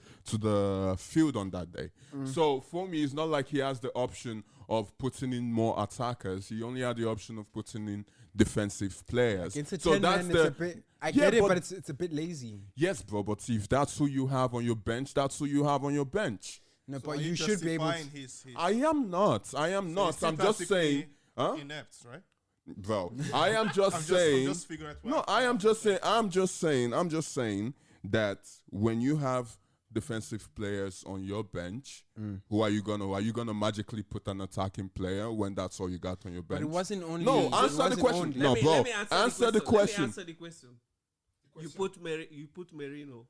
field on that day. So for me, it's not like he has the option of putting in more attackers. He only had the option of putting in defensive players. It's a so 10 that's man, it's a bit. I get it, but it's a bit lazy. Yes, bro, but if that's who you have on your bench, that's who you have on your bench. No, So but are you should be able to. his I am not. I'm just saying. Huh? Inept, right? Bro, I am just saying. I'm just figuring out what No, I am just saying. I'm just saying that when you have defensive players on your bench, are you gonna magically put an attacking player when that's all you got on your bench? But it wasn't only. No, it answer the wasn't question. only- No, bro, Let me answer the question. Let me answer the question. You put Merino.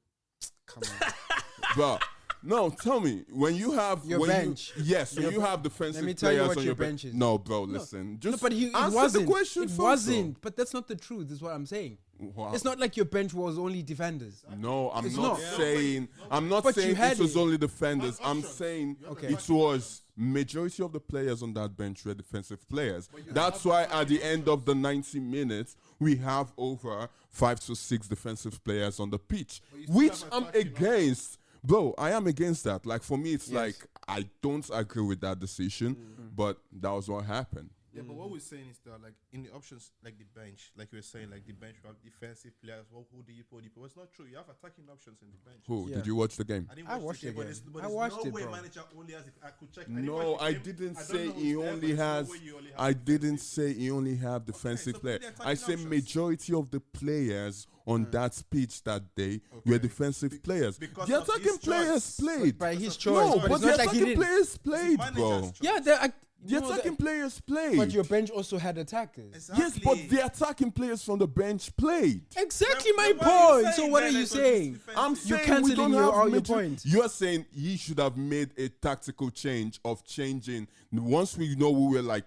Come on. Bro. No, tell me when you have Your bench. When you have defensive Let me tell you players what on your your bench is. No, bro, listen. No, Just but it answer wasn't. the question It first, wasn't. But that's not the truth. Is what I'm saying. Wow. It's not like your bench was only defenders. No, I'm It's not not. saying. I'm not But you saying had it was it. only defenders. I'm saying Okay. it was majority of the players on that bench were defensive players. That's why at the end of the 90 minutes we have over 5 to 6 defensive players on the pitch, which I'm against. Bro, I am against that. Like for me, it's like I don't agree with that decision, but that was what happened. Yeah, but what we're saying is that, like, in the options, like the bench, like you were saying, like the bench, you have defensive players. Well, who do you put? Well, it's not true. You have attacking options in the bench. Who Yeah. did you watch the game? didn't I watch watched the game, the but there's, game. but I there's watched no it, way bro. manager only has. If I could check. No, I watch the game. didn't I don't say know he who's there, only but there's no has. way you only have I didn't defensive. say he only have defensive so players. put the I attacking said options. majority of the players on that pitch that day were defensive players. because The of his attacking players choice. played. By his Because choice. No, but but it's the not like he attacking didn't. players played, Manager's bro. choice. Yeah, The attacking players played. But your bench also had attackers. Exactly. Yes, but the attacking players from the bench played. Exactly my Then what are you point. So saying what then? are you Like, saying? defensive? I'm You're saying we cancelling don't your- have all your major- points. You're saying he should have made a tactical change of changing. Once we know we were like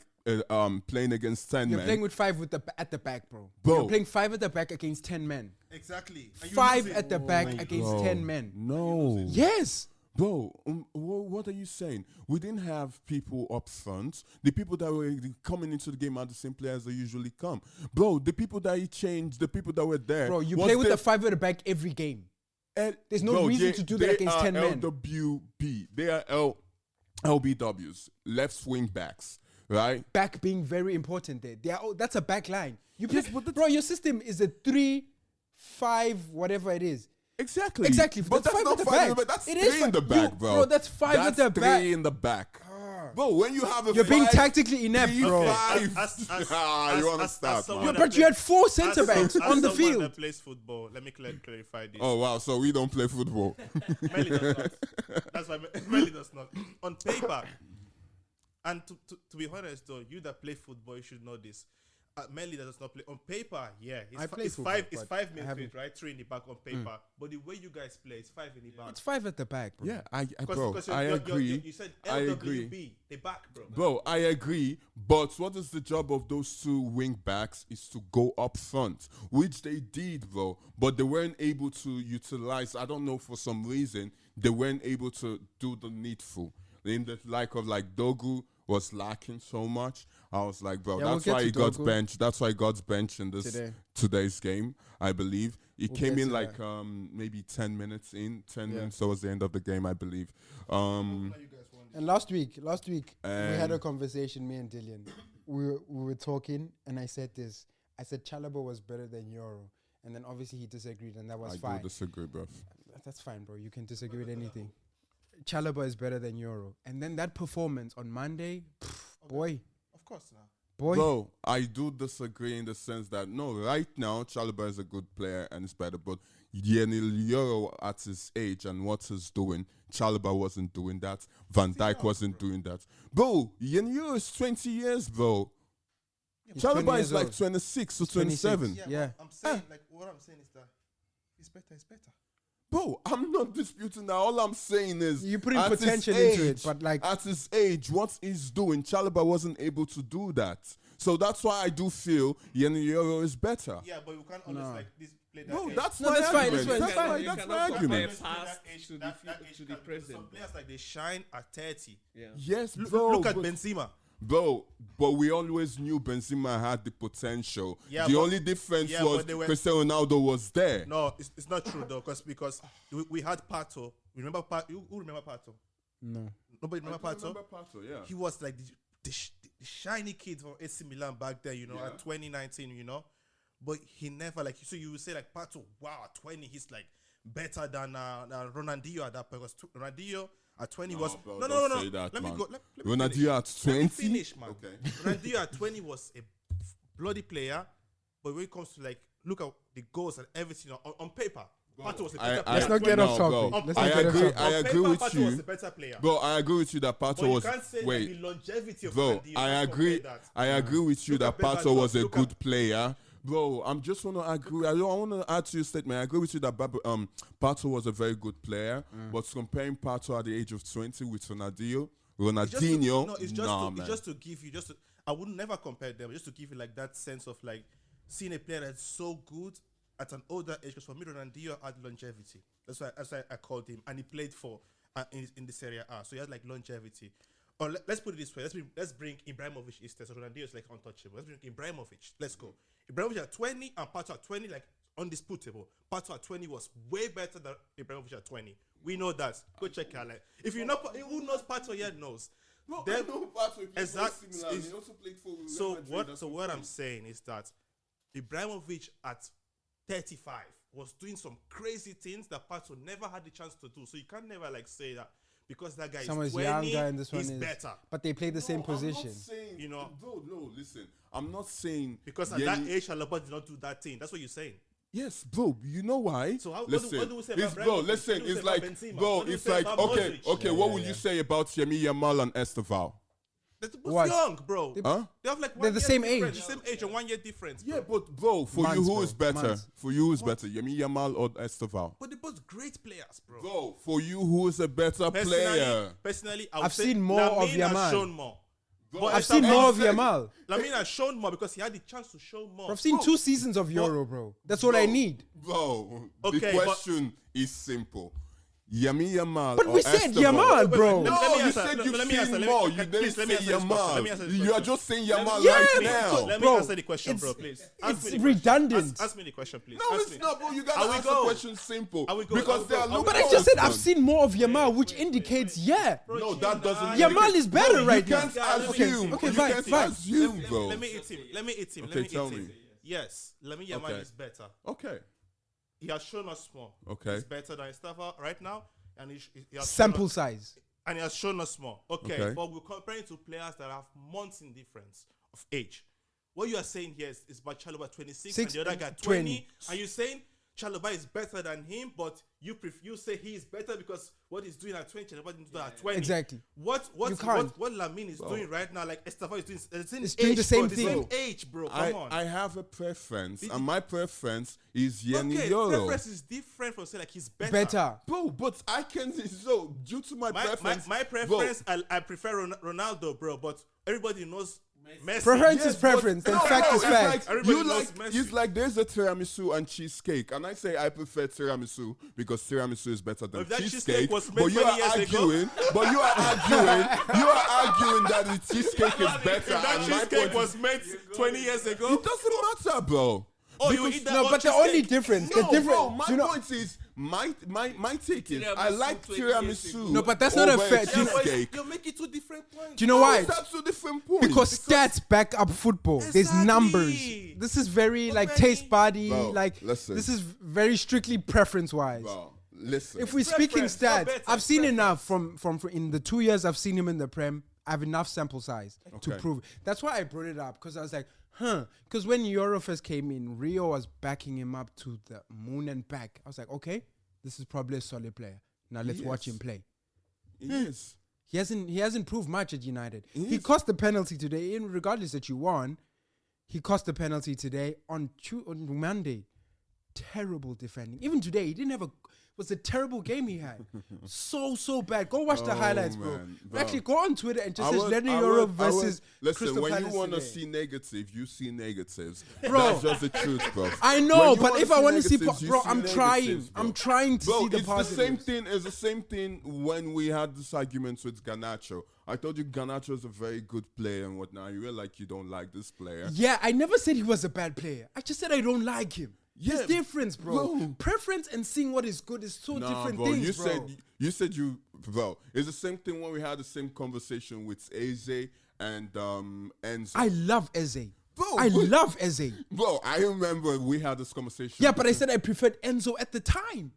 playing against 10 You're men. playing with 5 at the back, bro. Bro. You're playing 5 at the back against 10 men. Exactly. And you 5 lose it. at the back my against Bro, 10 men. No. Yes. Bro, what are you saying? We didn't have people up front. The people that were coming into the game are the same players that usually come. Bro, the people that he changed, the people that were there. Bro, you was play with there- the 5 at the back every game. There's no Bro, reason to do that they against are 10 men. LWB. They are LBWs, left swing backs, right? Back being very important there. That's a back line. You play, Yes, but bro, your system is a 3-5, whatever it is. Exactly. Exactly. But That's that's 5 not at the 5 in the back. back. That's It 3 is in the fi- back, you- bro. bro, that's 5 at the That's back. 3 in the back. Bro, when you have a You're being 5, tactically inept, 3, bro. 5. You want to start, someone man. that But you had 4 centre backs on the someone field. that plays football, let me clarify this. Oh, wow. So we don't play football. Melly does not. That's why Melly does not. On paper, and to be honest though, you that play football, you should know this. Melly does not play on paper. Yeah, I play it's football, 5. It's but 5 I haven't- midfield, right? 3 in the back on paper. But the way you guys play, it's 5 in the back. It's 5 at the back, bro. Yeah, I Because I agree. You said I agree. LWB, the back, bro. Bro, I agree. But what is the job of those 2 wing backs is to go up front, which they did, bro. But they weren't able to utilize. I don't know, for some reason, they weren't able to do the needful. In the like of like Dogu was lacking so much. I was like, bro, Yeah, we'll that's get why to he got Dogu. benched. That's why he got benched in this today's game, I believe. He We'll came get in to like that. maybe 10 minutes in. 10 Yeah. minutes towards the end of the game, I believe. And last week, we had a And- conversation, me and Dillian. We were talking, and I said this. I said Chalobah was better than Euro. And then obviously he disagreed, and that was I fine. do disagree, bro. That's fine, bro. You can disagree with anything. Chalobah is better than Euro. And then that performance on Monday, boy, Of course, now. boy. Bro, I do disagree in the sense that no, right now Chalobah is a good player and it's better, but Yenil Euro at his age and what he's doing, Chalobah wasn't doing that. Van Dijk wasn't doing that. Bro, Yenil Euro is 20 years, bro. He's 20 Chalobah years is like old. 26 or 26. 27. Yeah. but I'm saying, like, what I'm saying is that it's better, it's better. Bro, I'm not disputing that. All I'm saying is You putting at his potential into it, age- but like at his age, what he's doing, Chalobah wasn't able to do that. So that's why I do feel Yenil Euro is better. Yeah, but you can't always, like, this play that Bro, age. that's No, my that's fine, argument. that's fine, That's that's my, fine. that's You my cannot argument. compare past to the to the present. Some players, like, they shine at 30. Yeah. Yes, Look, bro. look at but- Benzema. Bro, but we always knew Benzema had the potential. Yeah, the but- only difference yeah, was but they were- Cristiano Ronaldo was there. No, it's not true, though, because we had Pato. Remember Pato? Who remember Pato? no. Nobody remember Pato? yeah. He was like the shiny kid from AC Milan back then, at 2019, But he never, like, so you would say, like, Pato, wow, at 20, he's like better than Ronaldinho at that point. Because Ronaldinho at 20 was. bro, No. don't say that, Let me man. go. Let me Ronaldinho finish. at Let me 20? finish, man. Okay. Ronaldinho at 20 was a bloody player. But when it comes to, like, look at the goals and everything on paper, Pato was a better player. Let's at not get 20. off no, topic. bro. Let's I not get off agree. topic. I On agree paper, with Pato you. was a better player. Bro, I agree with you that But Pato you was. can't say Wait, that the longevity of bro, Ronaldinho, I can't agree. compare that. I agree with you Look that at Bernardo, Pato was a look good at- player. Bro, I'm just want to agree. I want to add to your statement. I agree with you that Pato was a very good player, but comparing Pato at the age of 20 with Ronaldinho, It's just to give you I would never compare them. Just to give you like that sense of like seeing a player that's so good at an older age. Because for me, Ronaldinho had longevity. That's why I called him, and he played for in the Serie A. So he had like longevity. Or let's put it this way. Let's bring Ibrahimovic instead. So Ronaldinho is like untouchable. Let's bring Ibrahimovic. Let's go. Ibrahimovic at 20 and Pato at 20, like undisputable. Pato at 20 was way better than Ibrahimovic at 20. We know that. Go check it. Like, if you know who knows Pato yet knows. Bro, Then- I know Pato. He played for Exact- AC Milan. is- He also played for Real So Madrid. what I'm saying is that Ibrahimovic at 35 was doing some crazy things that Pato never had the chance to do. So you can never like say that because that guy Someone's is 20, younger and this one he's is better. But they play the same position. I'm not saying, You know? Bro, no, listen. I'm not saying Because at that age, Chalobah did not do that thing. That's what you're saying. Yes, bro. You know why? So what listen, do we say it's, about bro. Ibrahimovic? Listen, What do we it's say like, about Benzema? bro. What do we It's say like, about okay, Modric? okay. What would you say about Yemi Yamal and Esteval? They're What? both young, bro. Huh? They have like They're the same age. The same age and 1 year difference. Yeah, Bro. but bro, for Months, you, who bro. is better? Months. For you, who is better, Yemi Yamal or Esteval? But they're both great players, bro. Bro, for you, who is a better player? Personally, I would I've say seen more of Lamine has Yamal. shown more. Bro, But I've seen more of Exactly. Yamal. Lamine has shown more because he had the chance to show more. I've seen 2 seasons of Euro, bro. That's all I need. Bro, Okay, the but- question is simple. Yemi Yamal But or we said Esteval? Yamal, bro. Let me No, you answer- said no, you've let me seen answer- let me- more. okay, You didn't please, let me say answer this question. Let me Yamal. answer this You are question. just saying Let me- Yamal Yeah, right but- now. Let me Bro, answer the question, bro, it's- please. it's Ask me the question. redundant. Ask me the question, please. No, Ask it's me. not, bro. You I gotta will ask go. the question simple. I will go. I Because will there go. are I will no go. But I just said I've options. seen more of Yamal, which indicates, yeah. No, that doesn't. Yamal is better No, right you now. can't Okay, assume. okay, You fine, can't fine. assume, bro. Let me eat him. Let me eat him. Okay, Let me tell eat me. him. Yes, Lamine Yamal Okay. is better. Okay. He has shown us more. Okay. He's better than Esteval right now, and he has shown Sample us- size. and he has shown us more. Okay, Okay. but we're comparing to players that have months in difference of age. What you are saying here is about Chalobah 26 and the other guy 20. And you're saying Chalobah is better than him, but you say he is better because what he's doing at 20, Chalobah didn't do at 20. Exactly. What You can't. what Lamine is doing right now, like Esteval is doing the same It's age, doing the same bro, thing. The same age, bro. Come on. I have a preference, Did and you- my preference is Yeni Okay, Euro. preference is different from saying like he's better. Better. Bro, but I can so due to my preference. My preference, I prefer Ronaldo, bro. But everybody knows Messi. Preference is Yes, preference, but- and fact no, is it's fact. Everybody you loves like Messi. it's like there's a tiramisu and cheesecake, and I say I prefer tiramisu because tiramisu is better than If that cheesecake. cheesecake was made But you 20 are years ago- arguing, you are arguing that the cheesecake is If better. that And my cheesecake point was is, made 20 years ago, it doesn't matter, bro. oh, you because- eat that No, hot but the cheesecake? only difference, No, the difference, bro, my you know, point is, my take is, I Tiramisu like 20 years tiramisu. No, but that's not a over fair- do you know- cheesecake. You're making two different points. do you know How why? is that two different points? Because stats back up football. There's Exactly. numbers. This is very like Already. taste body. Bro, like listen. this is very strictly preference wise. Bro, listen. If we're speaking Preference, not stats, better, I've seen preference. enough from in the 2 years I've seen him in the Prem. I have enough sample size to Okay. prove. That's why I brought it up because I was like, because when Euro first came in, Rio was backing him up to the moon and back. I was like, okay, this is probably a solid player. Now let's watch Yes. him play. Yes. He hasn't proved much at United. He Yes. cost the penalty today, and regardless that you won, he cost the penalty today on Monday. Terrible defending. Even today, he didn't have was a terrible game he had. so bad. Go watch the Oh, highlights, man, bro. bro. Actually, go on Twitter and just I search would- Lenny I Euro would- versus listen, Crystal when Palace you want to today. see negative, you see negatives. Bro. That's just the truth, bro. I know, When you but wanna if I want to see, negatives, you bro, see I'm negatives, trying. bro. I'm trying to Bro, see the it's the positives. same thing. It's the same thing when we had this argument with Garnacho. I told you Garnacho is a very good player and whatnot. You were like, you don't like this player. Yeah, I never said he was a bad player. I just said I don't like him. Yeah, There's difference, bro. bro. Preference and seeing what is good is two different things, bro. Bro. It's the same thing when we had the same conversation with Eze and Enzo. I love Eze. Bro, I but- love Eze. Bro, I remember we had this conversation. Yeah, but I said I preferred Enzo at the time.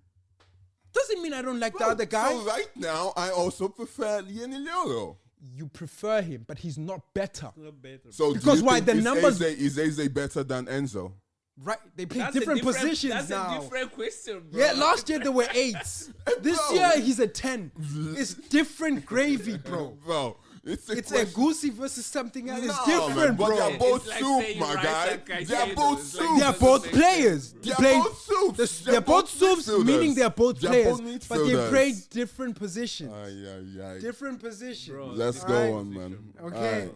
Doesn't mean I don't like the Bro, other guy. So right now, I also prefer Lionel Euro. You prefer him, but he's not better. Not better. So Because do you why? think The numbers- is Eze better than Enzo? Right? They play That's a different positions that's now. a different question, bro. Yeah, last year there were 8s. This Bro. year he's a 10. It's different gravy, bro. Bro, it's a It's a question. goosey versus something else. It's Nah, different, man, but bro. they're both It's like soup, saying my Rice guy. and Caicedo. They're both It's soup. like They're doesn't both make players. sense, They They're play. both soups. They're both soups, midfielders. meaning they're both They're players, both but they midfielders. play different positions. Ay, ay, ay. Different positions. Bro. Let's Alright. go on, man. Okay. Alright.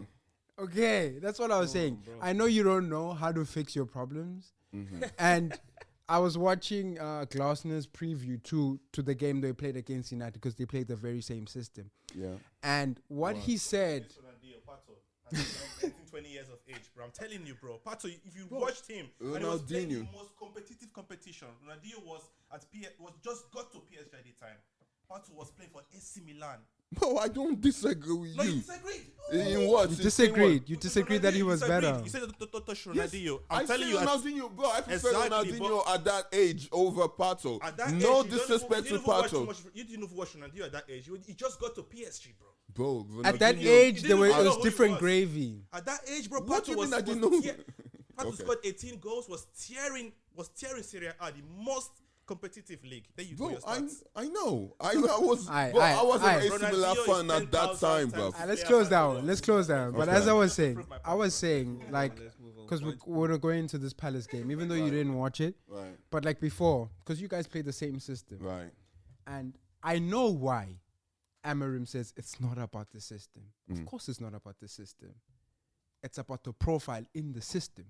Okay, that's what I was saying. I know you don't know how to fix your problems, and I was watching Glasner's preview to the game they played against United because they played the very same system. Yeah. And what he said, Ronaldinho, Pato, at 19, 20 years of age, bro. I'm telling you, bro. Pato, if you watched him, and he was playing the Ronaldinho. most competitive competition. Ronaldinho was just got to PSG at the time. Pato was playing for AC Milan. Bro, I don't disagree with No, you you. disagreed. In what? you In disagreed. what? You disagreed that he was better. You said touch Yes, Ronaldinho. I I'm telling say you, Ronaldinho, bro. I prefer Exactly, Ronaldinho at that age over Pato. at that No age, you don't disrespect to even watch too Pato. much- You didn't even watch Ronaldinho at that age. He just got to PSG, bro. Bro, At that Ronaldinho- age, You there didn't it know was who he different was. gravy. At that age, bro, What Pato do you was. mean I didn't know? Pato Okay. scored 18 goals. Was tearing Serie A, the most competitive league. There you go. Bro, Your stats. I know. I was Aye, bro, aye, I was aye. an AC Milan Ronaldinho is fan at that 10,000 time, bro. times Let's Yeah, close but- down. Let's close down. But Okay. as I was saying, Prove my point. I was saying like Let's move on. because we're going into this Palace game, even though you didn't watch it, Right, but like before, because you guys play the same system, right. and I know why. Amarim says it's not about the system. Mm. Of course, it's not about the system. It's about the profile in the system.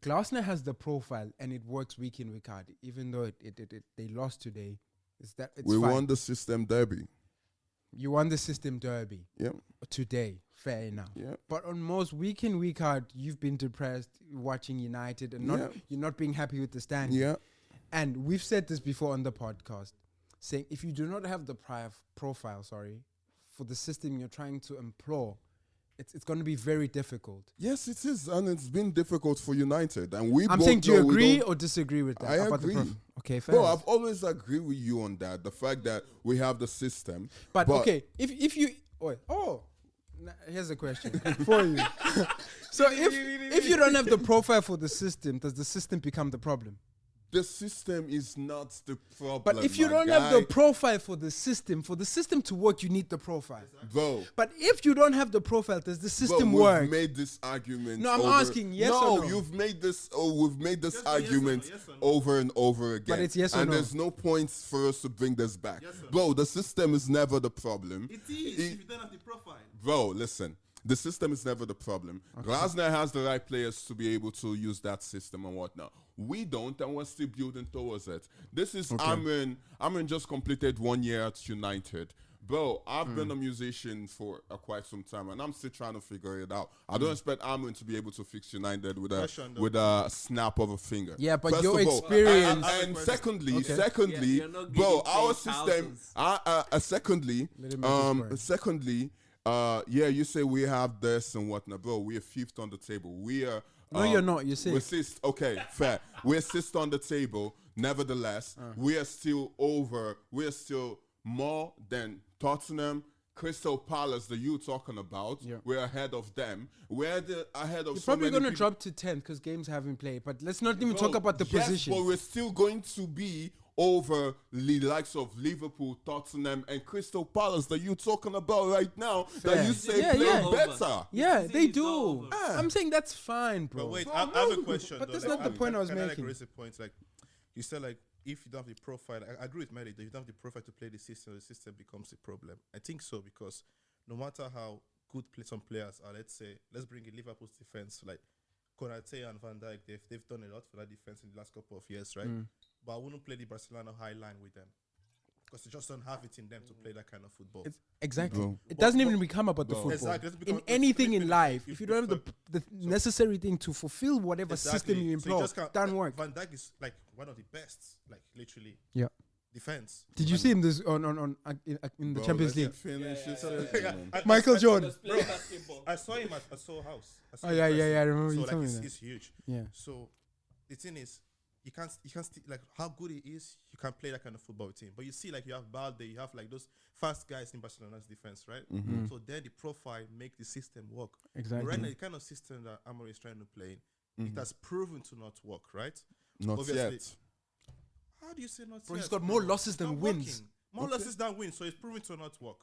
Glasner has the profile, and it works week in, week out. Even though they lost today, it's We fine. won the system derby. You won the system derby Yep, today. Fair enough. yep. But on most week in, week out, you've been depressed watching United and Yeah. you're not being happy with the standing. Yeah. And we've said this before on the podcast, saying if you do not have the profile, for the system you're trying to employ, it's going to be very difficult. Yes, it is, and it's been difficult for United. And we I'm both saying, do you know we agree don't- or disagree with that? I about the agree. okay, fair. Bro, enough. I've always agreed with you on that. The fact that we have the system. But okay, if you here's a question for you. So if you don't have the profile for the system, does the system become the problem? The system is not the problem. But if you my don't guy. have the profile for the system to work, you need the profile. Bro, But if you don't have the profile, does the system we've work? made this argument. No, I'm over- asking yes or no? you've made this. Oh, we've made this Yes or no, yes or no, argument yes or no? over and over again. it's yes or and no. there's no points for us to bring this back, Yes or no? bro. The system is never the problem. It is if you don't have the profile. Bro, listen. The system is never the problem. Glasner has the right players to be able to use that system and whatnot. We don't, and we're still building towards it. This is Amrin. Amrin just completed 1 year at United. Bro, I've been a musician for quite some time, and I'm still trying to figure it out. I don't expect Amrin to be able to fix United with a snap of a finger. Yeah, but First your of all, experience. and secondly, Yeah, you're not bro, getting our paid system. thousands. Secondly, yeah, you say we have this and whatnot, bro. We are fifth on the table. We are. No, you're not. You're We're sixth. sixth. Okay, fair. We're sixth on the table. Nevertheless, we are still over. We are still more than Tottenham, Crystal Palace, that you talking about. Yeah. We're ahead of them. We're ahead of. You're so probably many going to people. drop to 10th because games haven't played. But let's not even Bro, talk about the yes, position. but we're still going to be over the likes of Liverpool, Tottenham, and Crystal Palace that you're talking about right now. Fair. That you say Yeah, play yeah. better. Yeah, Season they is do. over. I'm saying that's fine, bro. But wait, Bro, I have a question. But though. that's Like, not the point I was can making. I raise a point? Like, you said, like, if you don't have the profile, I agree with Mary that if you don't have the profile to play the system becomes a problem. I think so because no matter how good some players are, let's bring in Liverpool's defense, like Konate and Van Dijk, they've done a lot for that defense in the last couple of years, right? But I wouldn't play the Barcelona high line with them because they just don't have it in them to play that kind of football. Exactly. Bro. It doesn't even become about the football. Exactly. It's In because- anything if- in life, if- if you don't have the necessary thing to fulfill whatever system you So you employ, just can't- doesn't work. Van Dijk is like one of the best, like literally Yeah. defense. Did you see him this in the Bro, Champions let League? him finish Yeah, his yeah, statement. Michael Jordan. Just play basketball. I saw him at Soul House. I saw Oh him yeah, pressing. I remember So you like told me he's, that. he's huge. Yeah. So the thing is, you can't like how good he is. You can play that kind of football with him. But you see, like you have Balde, you have like those fast guys in Barcelona's defense, right? So then the profile make the system work. But Exactly. right now, the kind of system that Amorim is trying to play, it has proven to not work, right? Not Obviously. yet. How do you say not? Bro, he's yet, got more bro? losses It's than not wins. working. More losses than wins, so it's proven to not work.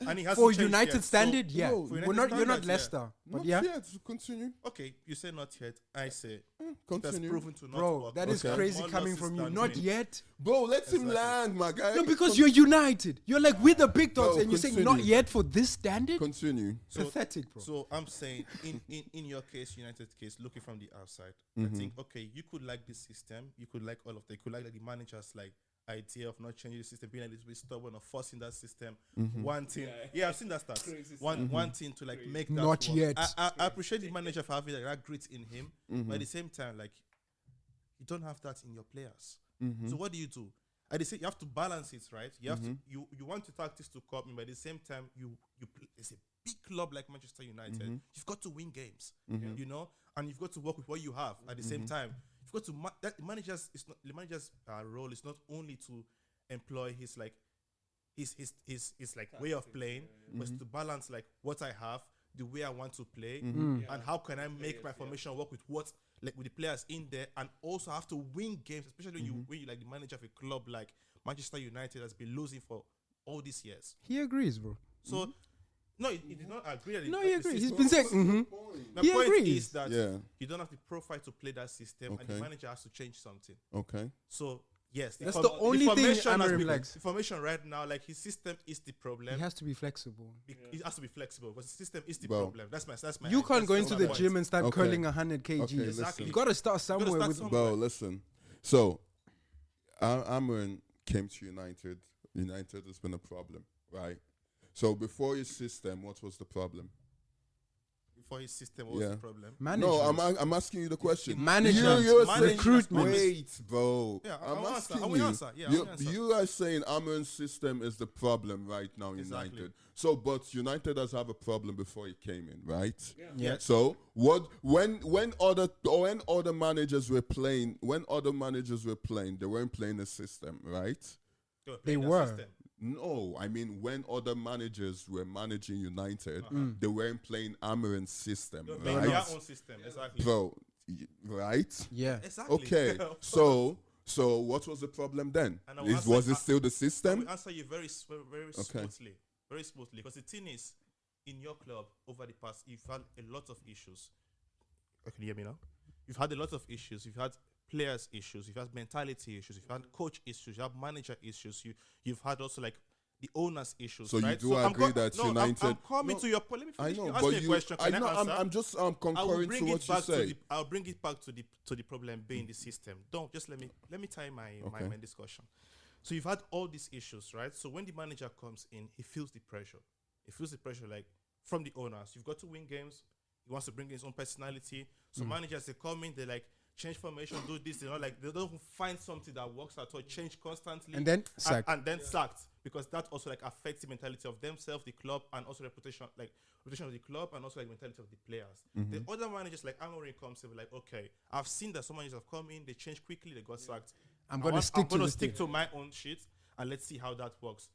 And he has For United standard, yeah. bro, We're United not, you're not standards, yeah. Leicester, but Not yeah. yet. Continue. Okay, you say not yet. I say that's Continue. proven to not Bro, work. that is Okay. crazy More coming losses from you. than Not wins. yet. Bro, let him Exactly. land, my guy. No, because you're United. You're like with the big dogs, Bro, and you're saying continue. not yet for this standard. Continue. So- Pathetic, bro. So I'm saying, in your case, United case, looking from the outside, I think okay, you could like this system, you could like all of them, you could like the managers like idea of not changing the system, being a little bit stubborn or forcing that system, wanting. Yeah, I've seen that stuff. Crazy Wanting to like make that Not work. yet. I appreciate the manager for having like, that grit in him, but at the same time, like you don't have that in your players. So what do? At the same, you have to balance it, right? You have to you want your tactics to come in, but at the same time, it's a big club like Manchester United. You've got to win games, you know, and you've got to work with what you have at the same time. You've got to that the manager's role is not only to employ his like his like way of playing, but it's to balance like what I have, the way I want to play, and how can I make my formation work with what like with the players in there, and also have to win games, especially when you like the manager of a club like Manchester United has been losing for all these years. He agrees, bro. So no, he did not agree. That No, that he the agrees. system- He's been saying, My He point agrees. is that Yeah. you don't have the profile to play that system, and the Okay. manager has to change something. Okay. So yes, That's the only thing formation has Amorim been- likes. the formation right now, like his system is the problem. he has to be flexible. It has to be flexible, but the system is the Bro. problem. That's my. You can't go that's into my the point. gym and start Okay. curling 100 kg. Okay, Exactly. You gotta start somewhere start with. somewhere. Bro, listen. So, Amrin came to United. United has been a problem, right? So before his system, what was the problem? Before his system, what was the problem? Management. No, I'm asking you the question. Management, You're management, saying, recruitment. wait, bro. Yeah, I'm I will asking answer. I will you. answer. Yeah, I will answer. You are saying Amrin's system is the problem right now. Exactly. United. So, but United does have a problem before he came in, right? Yeah. So what when other managers were playing, they weren't playing the system, right? were They playing that were. system. No, I mean when other managers were managing United, they weren't playing Amarin's system, They were playing their right? own system. Exactly. Bro, right? Yeah. Exactly. Okay. So what was the problem then? And I will Was answer- it still the I system? will answer you very smoothly. Very smoothly. Because the thing is, in your club over the past, you've had a lot of issues. Can you hear me now? You've had a lot of issues. You've had players issues. You've had mentality issues. You've had coach issues. You have manager issues. You've had also like the owners' issues. So right? you do agree that I'm United? coming to your point. Let me I finish. know, You asked but me a question. I Can know. I answer? I'm just I will concurring bring to it what you back to say. the. I'll bring it back to the problem being the system. Don't just let me tie my discussion. So you've had all these issues, right? So when the manager comes in, he feels the pressure. He feels the pressure like from the owners. You've got to win games. He wants to bring in his own personality. So managers, they come in, they like change formation, do this. They don't find something that works at all. Change constantly, And then sacked. and then sacked, because that also like affects the mentality of themselves, the club, and also reputation of the club, and also like mentality of the players. The other managers like Amorim comes in like, okay, I've seen that some managers have come in, they change quickly, they got sacked. I'm going to stick to this stick thing. to my own shit, and let's see how that works.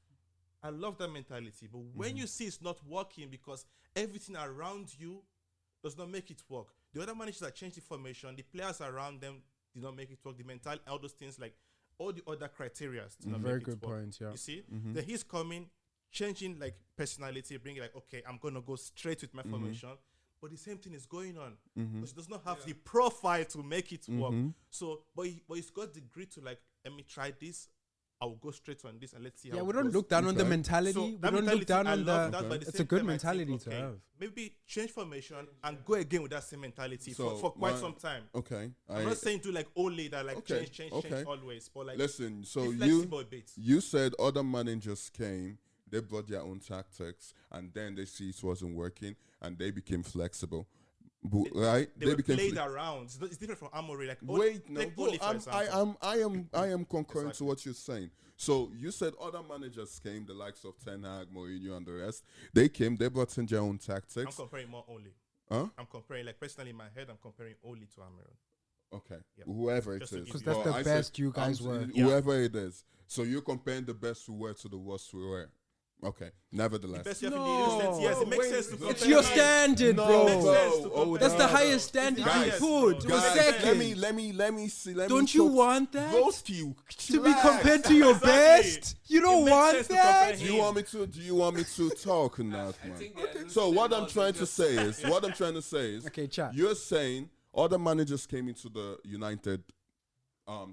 I love that mentality, but when you see it's not working because everything around you does not make it work. The other managers that change the formation, the players around them did not make it work. The mental, all those things, like all the other criteria did not Very make good it work. point, yeah. You see, then he's coming, changing like personality, bringing like, okay, I'm gonna go straight with my formation. But the same thing is going on because he does not have the profile to make it work. So, but he's got the grit to like, let me try this. I'll go straight on this and let's see how Yeah, it we don't goes. look down on the Okay. mentality. So We that don't look mentality, down I on love the. that, but at the It's same a good time, I think, mentality to okay, have. maybe change formation and go again with that same mentality So for quite some time. Okay. I'm not saying do like all that, like Okay, change okay. always, but like Listen, so be flexible a bit. you said other managers came, they brought their own tactics, and then they see it wasn't working, and they became flexible. Right? They were became played around. It's different from Amorim. Like Wait, no, take bro, Oli, for example. I am concurring to Exactly. what you're saying. So you said other managers came, the likes of Ten Hag, Mourinho, and the rest. They came, they brought in their own I'm tactics. comparing more Oli. Huh? I'm comparing, like personally in my head, I'm comparing Oli to Amorim. Okay, Yep. whoever it Just to is, give Because you- that's But the I best you guys were. Whoever it is. So you're comparing the best we were to the worst we were. Okay, nevertheless. Best you have in the innocent, yes, it makes wait, sense to compare. It's your them. standard, No, bro. Makes sense to Oh, compare That's the them. highest It's standard the you highest, put. bro. To a Guys, second. let me see. Don't you want that? Broski, To be compared to your Exactly. best? You don't It makes want sense to that? compare Do you want me to talk on that, I man? think they're So what I'm just- trying to say is, Okay, chat. you're saying other managers came into the United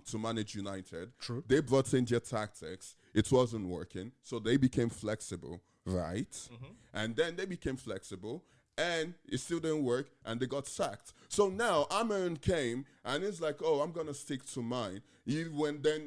to manage United. True. They brought in their tactics. It wasn't working, so they became flexible, right? And then they became flexible, and it still didn't work, and they got sacked. So now Amorim came, and it's like, oh, I'm gonna stick to mine.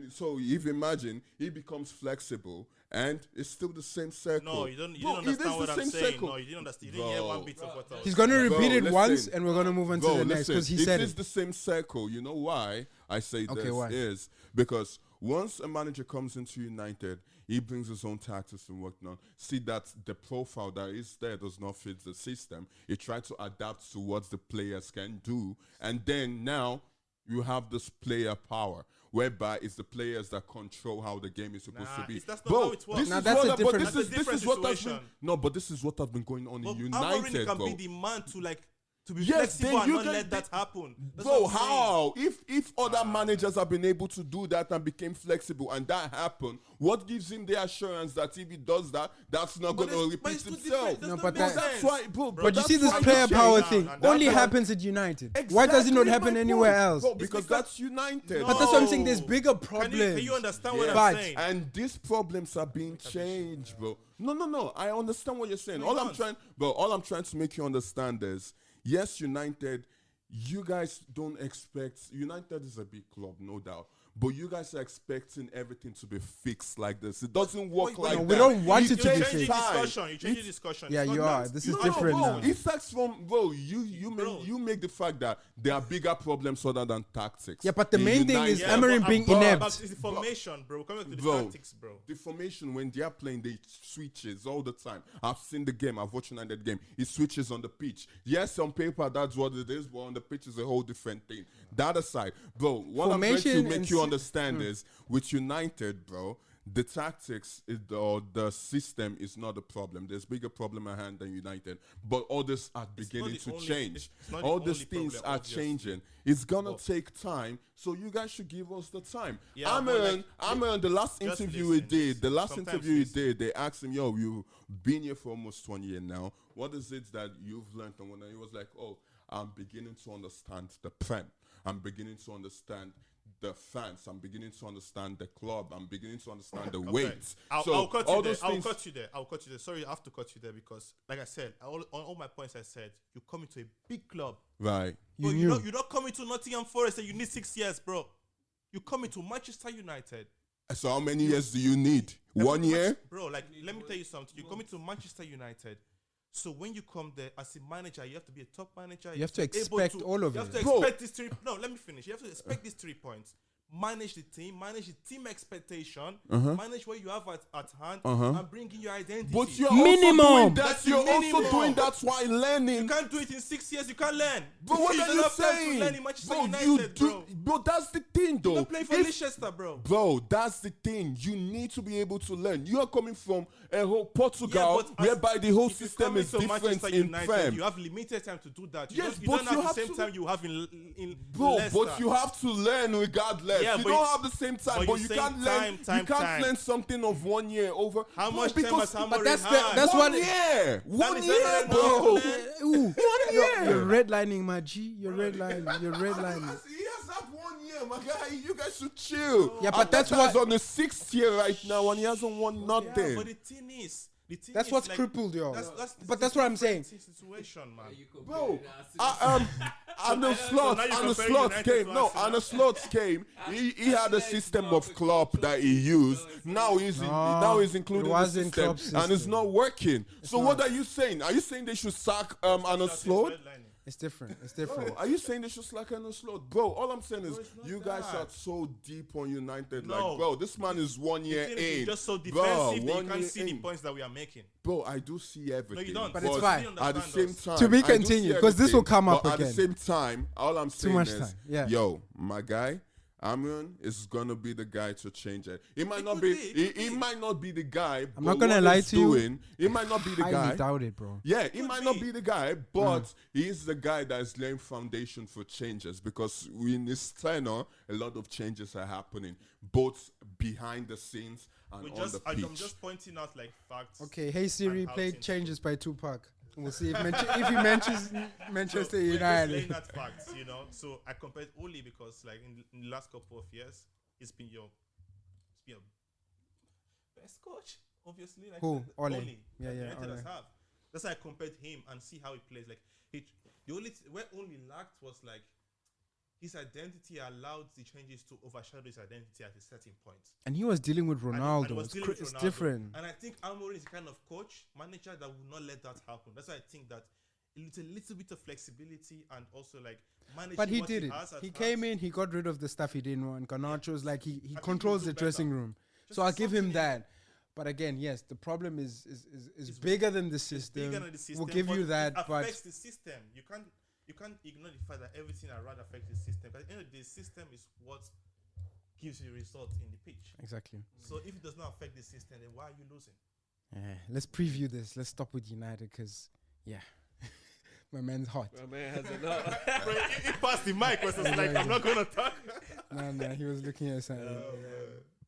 So if you imagine, he becomes flexible, and it's still the same circle. No, you don't Bro, it is understand what the I'm same saying. circle. No, you didn't understand. You didn't hear one bit of what I was He's going to Bro, repeat it listen. once, and we're going to move on to the next because he said is it. the same circle. You know why I say Okay, this why? is because once a manager comes into United, he brings his own tactics and whatnot. See that the profile that is there does not fit the system. He tries to adapt to what the players can do, and then now you have this player power, whereby it's the players that control how the game is supposed to be. that's not how it works. This Now is that's what a but different- this That's is a this different is what has been situation. no, but this is what has been going on But in Amorim United, can bro. be the man to be Yes, flexible then and you not can- let that happen. That's Bro, what I'm saying. how? If other managers have been able to do that and became flexible and that happened, what gives him the assurance that if he does that, that's not But going to it's- but repeat it's too itself? different. It No, does but not make that- That's sense. why, bro. But you that's see this why player you power change thing now, and only that's why- happens at United. Why does it not Exactly happen my anywhere point. else? Bro, because that's United. But that's what I'm saying. There's No. bigger Can problems. you understand what But- I'm saying? And these problems are being changed, bro. No. I understand what you're saying. No, All you I'm don't. trying to make you understand is, yes, United, you guys don't expect. United is a big club, no doubt. But you guys are expecting everything to be fixed like this. It doesn't work But like No, that. we don't want it to You're be changing fixed. discussion. You're changing discussion. Yeah, It's you not are. that. This You is know, different bro, now. It starts from Bro. you make the fact that there are bigger problems other than tactics. Yeah, but the In main thing is United. Amorim but being I'm- inept. But it's the formation, bro. Coming back to the Bro. tactics, bro. The formation when they are playing, they switches all the time. I've seen the game. I've watched United game. It switches on the pitch. Yes, on paper that's what it is, but on the pitch is a whole different thing. That aside, bro, what I'm trying to Formation make and you understand is with United, bro, the tactics or the system is not a problem. There's bigger problem at hand than United, but others are beginning the to only- change. it's not the All these only things problem, are obviously. changing. It's gonna take time, so you guys should give us the time. Yeah, but Amorim, the last just interview he listen, did, the last sometimes interview he listen. did, they asked him, "Yo, you've been here for almost 1 year now. What is it that you've learned?" And when he was like, "Oh, I'm beginning to understand the Prem. I'm beginning to understand the fans. I'm beginning to understand the club. I'm beginning to understand the Okay. weights. I'll cut you there. those things. I'll cut you there. Sorry, I have to cut you there because, like I said, on all my points I said, you come into a big club. Right. Bro, you're not coming to Nottingham Forest and you need 6 years, bro. You come into Manchester United. So how many years do you need? 1 year? Bro, like, let me tell you something. You come into Manchester United. So when you come there as a manager, you have to be a top manager. You have to be able expect all of You have it. to Bro. expect these 3. No, let me finish. You have to expect these 3 points. Manage the team expectation, manage what you have at hand, and bring in your identity. But you're Minimum. also doing that. That's You're the also minimum. doing that while learning. You can't do it in 6 years. You can't learn. But what You are don't you have time to saying? learn in Manchester Bro, United, you do. bro. Bro, that's the thing, though. You're playing for If- Leicester, bro. Bro, that's the thing. You need to be able to learn. You are coming from a whole Portugal, but whereby the whole if you system come is into different Manchester in United, Prem. you have limited time to do that. Yes, you but don't you have have the same to- time you have in Bro, Leicester. but you have to learn regardless. Yeah, you but don't you- have the same time, but but you're you saying can't learn. time, you can't time. learn something of 1 year over. How Bro, much time because has Amorim But that's had? that's one what. year, one is year, not bro. enough, man. Ooh, year. you're redlining, my G. You're redlining. You're redlining. He has that 1 year, my guy. You guys should chill. Yeah, but that's Arteta's what- on the 6th year right now, and he hasn't won nothing. Yeah, but the thing is, That's what's crippled, yo. But that's the what I'm saying. different Situation, man. Bro, and the slots, now you're and the comparing slots United came. to No, Arsenal. and the slots came. He had a system of Klopp that he used. Now he's now he's including it the wasn't system, Klopp's and it's system. not working. So what are you saying? Are you saying they should sack Arne Slot? It's different. It's Bro, different. are you saying they should slack Arne Slot? Bro, all I'm saying is it's not you guys that. are so deep on United. No. Like, bro, this man is 1 The year thing is, in. you're just so Bro, defensive that 1 you can't year see the in. points that we are making. Bro, I do see everything. don't. But it's fine. You At the understand same us. time, To be I do continued, see 'cause this will everything, come up but again. At the same time, all I'm saying much is, time, yeah. yo, my guy, Amron is gonna be the guy to change it. He might It not could be. be, it He, could he be. might not be the guy. I'm but not gonna what lie he's to you. doing, he might not be the I guy. doubt it, bro. Yeah, he Could might not be. be the guy, but he is the guy that is laying foundation for changes because in this tenor, a lot of changes are happening, both behind the scenes and We on just, the pitch. I'm just pointing out like facts. Okay, hey Siri, And how play things Changes by Tupac. We'll see if he mentions Manchester We're just laying United. that facts, you know. So I compared only because like in the last couple of years, it's been your best coach, obviously. Like Who? Ole. Yeah, Yeah, yeah, United has Ole. have. That's why I compared him and see how he plays. Like the only where only lacked was like his identity allowed the changes to overshadow his identity at a certain point. And he was dealing with And Ronaldo. was It's, dealing with it's Ronaldo. different. And I think Amorim is the kind of coach, manager that will not let that happen. That's why I think that it's a little bit of flexibility and also like managing But he what did it. has at He hand. came in, he got rid of the stuff he didn't want. Garnacho's like he think controls he'll the do dressing better. room. Just So I'll give him something that. But again, yes, the problem is bigger than the It's system. bigger than the system. We'll give but you that, it but affects the system. You can't ignore the fact that everything around affects the system. Because at the end of the day, the system is what gives you results in the pitch. exactly. So if it does not affect the system, then why are you losing? Let's preview this. Let's stop with United because my man's hot. My man has enough. Bro, he passed the mic. Was just like, I'm not gonna talk. No, he was looking at something.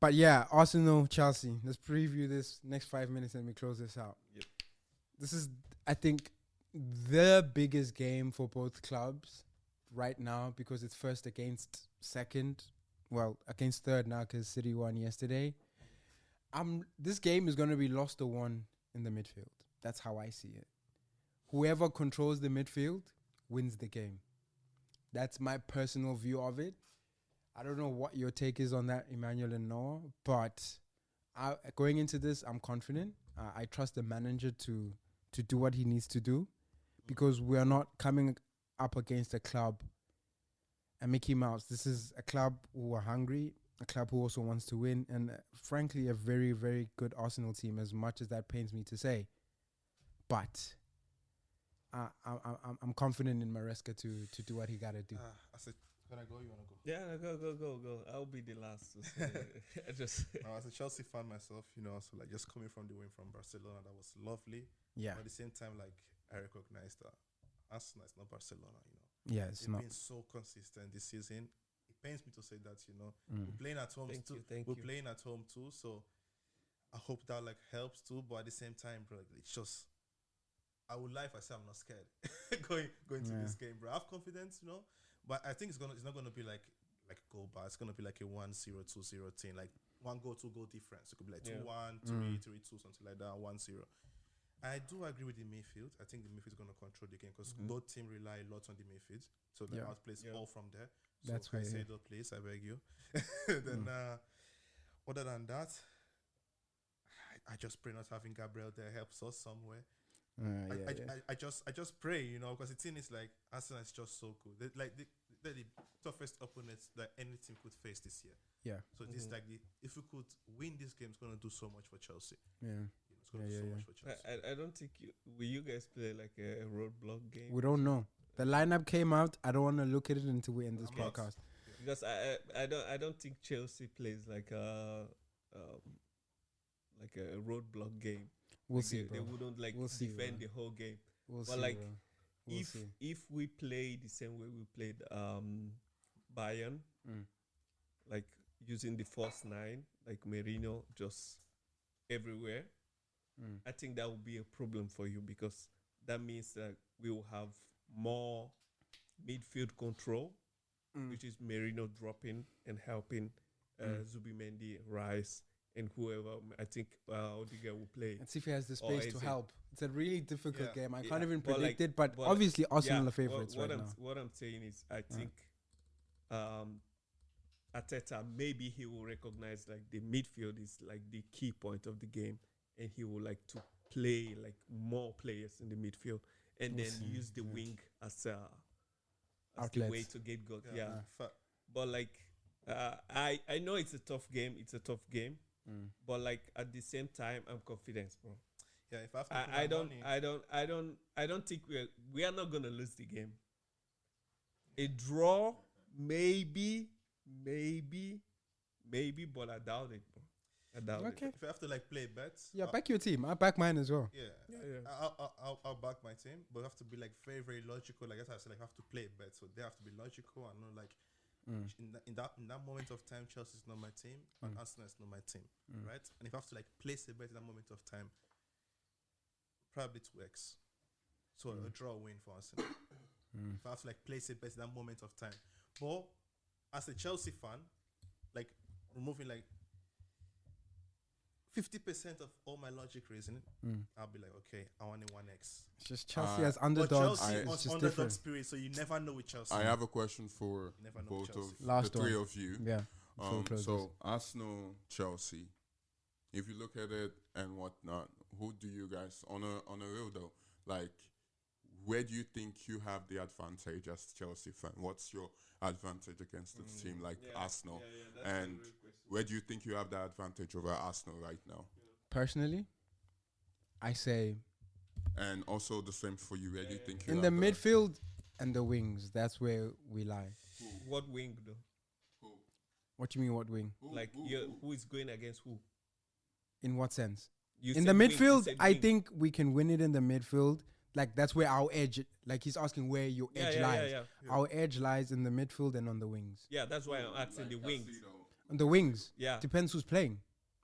But yeah, Arsenal, Chelsea. Let's preview this next 5 minutes and we close this out. Yep. This is, I think, the biggest game for both clubs right now because it's first against second. Well, against third now because City won yesterday. This game is going to be lost or won in the midfield. That's how I see it. Whoever controls the midfield wins the game. That's my personal view of it. I don't know what your take is on that, Emmanuel and Noah, but going into this, I'm confident. I trust the manager to do what he needs to do because we are not coming up against a club and Mickey Mouse. This is a club who are hungry, a club who also wants to win, and frankly, a very, very good Arsenal team, as much as that pains me to say. But I'm confident in Maresca to do what he got to do. I said, can I go? You wanna go? Yeah, go. I'll be the last to say. I just As a Chelsea fan myself, you know, so like just coming from the win from Barcelona, that was lovely. Yeah, But at the same time, like I recognize that Arsenal is not Barcelona. You know, yeah, it's they've not. been so consistent this season. It pains me to say that. You know, Mm. we're playing at home too. Thank We're you. playing at home too. So I hope that like helps too. But at the same time, bro, like, it's just I would lie if I say I'm not scared going to Yeah. this game, bro. I have confidence, you know. But I think it's not gonna be like like goal bar. It's gonna be like a 1-0, 2-0 thing, like 1 goal, 2 goal difference. It could be like 2-1, 3-3-2, something like that, 1-0. I do agree with the midfield. I think the midfield is going to control the game because both teams rely a lot on the midfield. So the outplays all from there. So That's why Caicedo plays, I beg you. Then other than that, I just pray not having Gabriel there helps us somewhere. I just pray, you know, because the thing is like Arsenal is just so good. They're the toughest opponents that any team could face this year. Yeah. So this like if we could win this game, it's gonna do so much for Chelsea. Yeah. It's gonna do so much for Chelsea. I don't think will you guys play like a roadblock game? We don't know. The lineup came out. I don't want to look at it until we end this podcast. Because I don't think Chelsea plays like a roadblock game. We'll like see. They wouldn't like defend the whole game. We'll but see, like we'll see. if we play the same way we played Bayern, like using the first 9, like Merino just everywhere, I think that would be a problem for you because that means that we will have more midfield control, which is Merino dropping and helping Zubimendi, Rice, and whoever. I think Odegaard will play. And see if he has the space to help. It's a really difficult game. I can't even but predict it, but obviously Arsenal are favourites right now. What I'm saying is, I think Arteta, maybe he will recognize like the midfield is like the key point of the game, and he will like to play like more players in the midfield, and then use the wing as the way to get goals. But like I know it's a tough game. But like at the same time, I'm confident, bro. Yeah, if I I don't think we are not gonna lose the game. A draw, maybe, but I doubt it, bro. I doubt it. If I have to like play bets, back your team. I back mine as well. I'll back my team, but I have to be like very, very logical. Like I said, like I have to play bets, so they have to be logical and not like in that moment of time, Chelsea is not my team and Arsenal is not my team, right? And if I have to like place a bet in that moment of time, probably 2x. So a draw win for Arsenal. If I have to like place a bet in that moment of time, but as a Chelsea fan, like removing like 50% of all my logic reasoning, I'll be like, okay, I want a 1x. It's just Chelsea as underdogs. Chelsea It's was just underdog different. spirit, so you never know with Chelsea. I have a question for both of Last the three one. of you. Yeah. So Arsenal, Chelsea. If you look at it and whatnot, who do you guys on a real though? Like, where do you think you have the advantage as Chelsea fan? What's your advantage against the team like Arsenal? And where do you think you have the advantage over Arsenal right now? Personally, I say And also the same for you. Where do you think you in have the midfield and the wings. That's where we lie. What wing though? What do you mean? What wing? Like who is going against who? In what sense? You In said the wing, you midfield, said I wing. think we can win it in the midfield. Like that's where our edge. Like he's asking where your edge lies. Our edge lies in the midfield and on the wings. Yeah, that's why I'm asking the wings. On the wings. Yeah. Depends who's playing.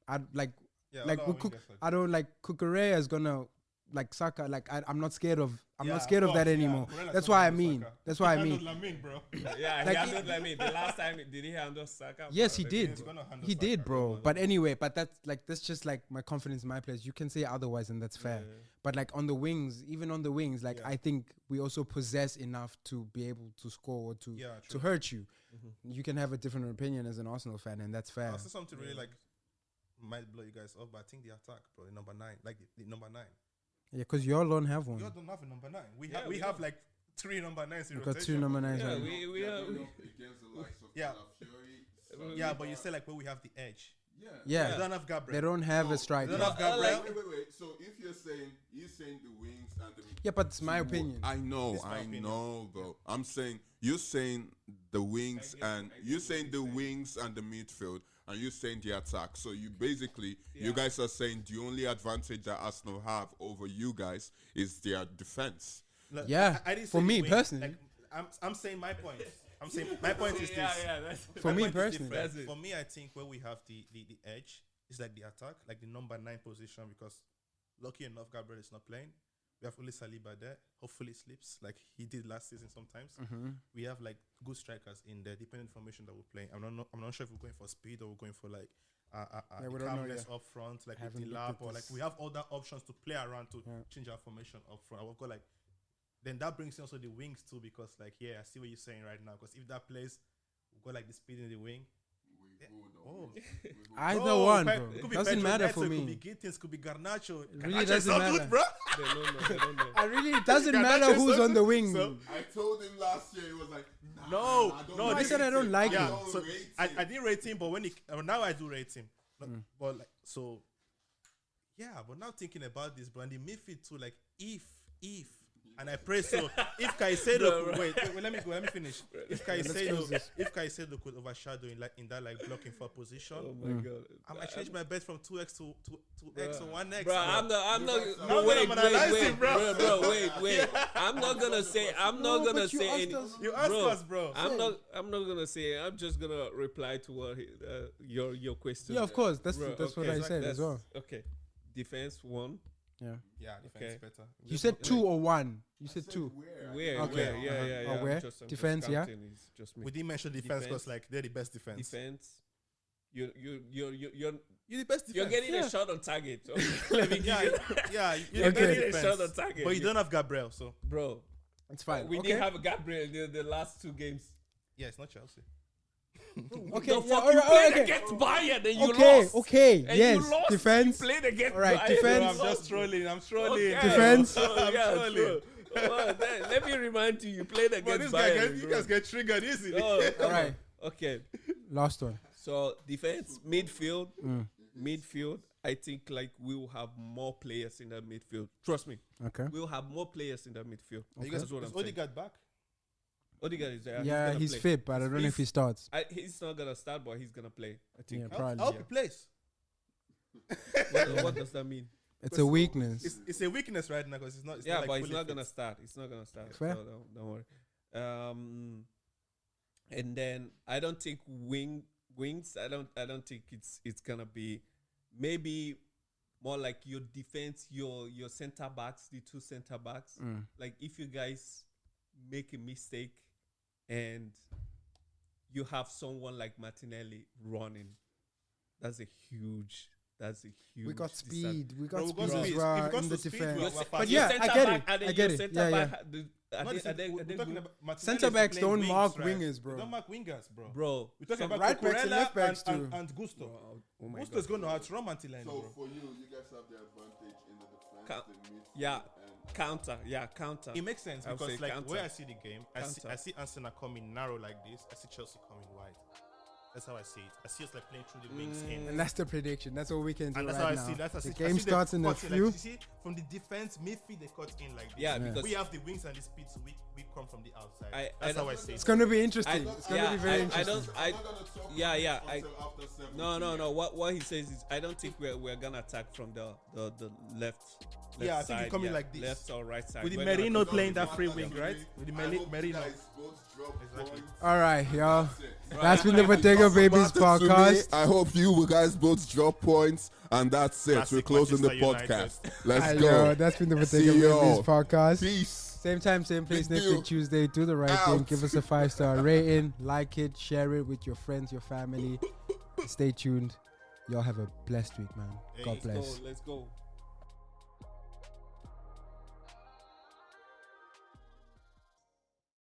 I like all we our cook. wingers are I don't like Kukurea is gonna like Saka. Like I'm not scared of. I'm Yeah, not scared of that anymore. That's what I mean. That's what I mean. Lamine, bro. Yeah, Like, he handled Lamine. The last time, did he handle Saka? Yes, he Bro, did. He's gonna handle He Saka, did, bro. bro. But anyway, but that's just like my confidence in my players. You can say otherwise, and that's fair. But like on the wings, even on the wings, like I think we also possess enough to be able to score or to hurt you. You can have a different opinion as an Arsenal fan, and that's fair. I'll say something really like might blow you guys off, but I think the attack, bro, the number 9, like the number 9. Yeah, because you all don't have one. You all don't have a number 9. We we have like 3 number 9s in We got two rotation. number 9s. Yeah, right now. we are. against the likes of Yeah. Calafiori. Yeah, but you say like where we have the edge. Yeah, They don't have Gabriel. they don't have a They striker. don't have Gabriel. Wait. So if you're saying the wings and the Yeah, but it's my opinion. I know, It's my opinion. bro. I'm saying you're saying the wings and you're saying the wings and the midfield, and you're saying the attack. So you basically, you guys are saying the only advantage that Arsenal have over you guys is their defense. Look, Yeah, I didn't for say me the wing. personally. Like, I'm saying my point. I'm saying my point is this. That's For My me point is personally. different. That's it. For me, I think where we have the edge is like the attack, like the number 9 position, because lucky enough, Gabriel is not playing. We have only Saliba there. Hopefully sleeps like he did last season sometimes. We have like good strikers in there, depending on formation that we're playing. I'm not sure if we're going for speed or we're going for like we don't know calmness yet. up front, like with Haven't the looked lap, at or like this. we have other options to play around to change our formation up front. We've got like, then that brings in also the wings too, because like, I see what you're saying right now. Because if that plays, we've got like the speed in the wing. Either one, Pe- bro. it could be Doesn't Pedro matter Neto, for it could be me. Gittins, could be Garnacho. It really Garnacho is doesn't so matter. good, bro. They don't know. I really, it doesn't matter Garnacho's who's so on the good. wing. So- I told him last year, he was like, No, nah, I said I don't like Yeah, him. so I didn't rate him, but now I do rate him. But like, so but now thinking about this, bro, and the midfield too, like if and I pray so if Caicedo wait, let me finish. If Caicedo could overshadow in that like blocking for position, Oh my god! I might change my bet from 2x to 2x or 1x. Bro, I'm not. No, Wait, I'm analyzing, bro. Wait. I'm not gonna say. I'm not gonna say any. You asked us, bro. I'm not gonna say. I'm just gonna reply to what your question. Yeah, of course. That's Bro, that's what okay, I said as well. Okay, defense 1. Yeah. Yeah, defense better. You said 2 or 1. You said 2. Where? Okay. Yeah. Oh, where? I'm just Defense, yeah? counting, it's just me. We didn't mention defense because like they're the best defense. Defense. You're You're the best defense. you're getting a shot on target. Let me give you. You're Okay. getting a defense. shot on target. But you don't have Gabriel, so Bro. It's fine. We okay. didn't have Gabriel the last 2 games. yeah, it's not Chelsea. Okay. The yeah, fuck you alright, played okay. against Bayern and you Okay. lost. Okay. And Yes. you lost. Defense. You played against Alright, Bayern. defense. I'm just trolling. I'm trolling. Okay. Defense. So, I'm yeah, trolling. true. Well, then, let me remind you played But against this guy, Bayern. you guys get triggered easily. Oh, come Alright. on. Okay. Last one. So defense, midfield, I think like we will have more players in that midfield. Trust me, Okay. we will have more players in that midfield. You guys, That's what I'm is saying. Odegaard back? Odegaard is there. Yeah, gonna he's play. fit, but I don't know if he starts. He's not gonna start, but he's gonna play. I think. Yeah, I probably. hope he plays. What does that mean? It's a weakness. It's a weakness right now because it's not. It's Yeah, not like but he's fully not fit. gonna start. He's not gonna start. Fair. So don't worry. And then I don't think wings. I don't think it's gonna be. Maybe more like your defense, your center backs, the 2 center backs. Like if you guys make a mistake and you have someone like Martinelli running, that's a huge. We got speed. We Bro, got we got speed as speed. well If it comes in the to speed, defense. we're fast. But yeah, I get it. I get it. Yeah, yeah. We're talking about Martinelli Center is backs playing don't wings, mark right? wingers, bro. They don't mark wingers, bro. Bro, We're talking about right backs and Cucurella left backs and Gusto. oh my Gusto is God. going to outrun Martinelli, So bro. for you guys have the advantage in the defense, Ca- the midfield, yeah. and Counter. It makes sense I would because say like counter. where I see the game, I Counter. see Arsenal coming narrow like this. I see Chelsea coming wide. That's how I see it. I see us like playing through the wings in. And that's the prediction. That's all we can do And that's right how I now. see. That's how I The see. I game see them starts in a cut in, few. Like, you see, from the defense, midfield, they cut in like this. Yeah, because we have the wings and the speed, so we come from the outside. I That's how don't- I see it. It's gonna be interesting. It's gonna be very I interesting. don't. I'm not gonna talk Yeah, about yeah. it until after 7 No. p.m. What he says is, I don't think we're gonna attack from the left. Yeah, I think side, you're coming like this. left or right side. With the We're gonna Merino come- playing that free wing, right? With the I hope you Merino. guys both drop Exactly. points. All right, y'all. That's it. That's been the Bodega Babies Matter to me. podcast. I hope you guys both drop points, and that's it. Classic We're closing the Manchester United. podcast. Let's I go. know. That's been the Bodega See y'all. Babies podcast. Peace. Same time, same place Big next deal. week, Tuesday. Do the right thing. Out. Give us a 5-star rating. Like it. Share it with your friends, your family. Stay tuned. Y'all have a blessed week, man. God Hey, bless. Let's go.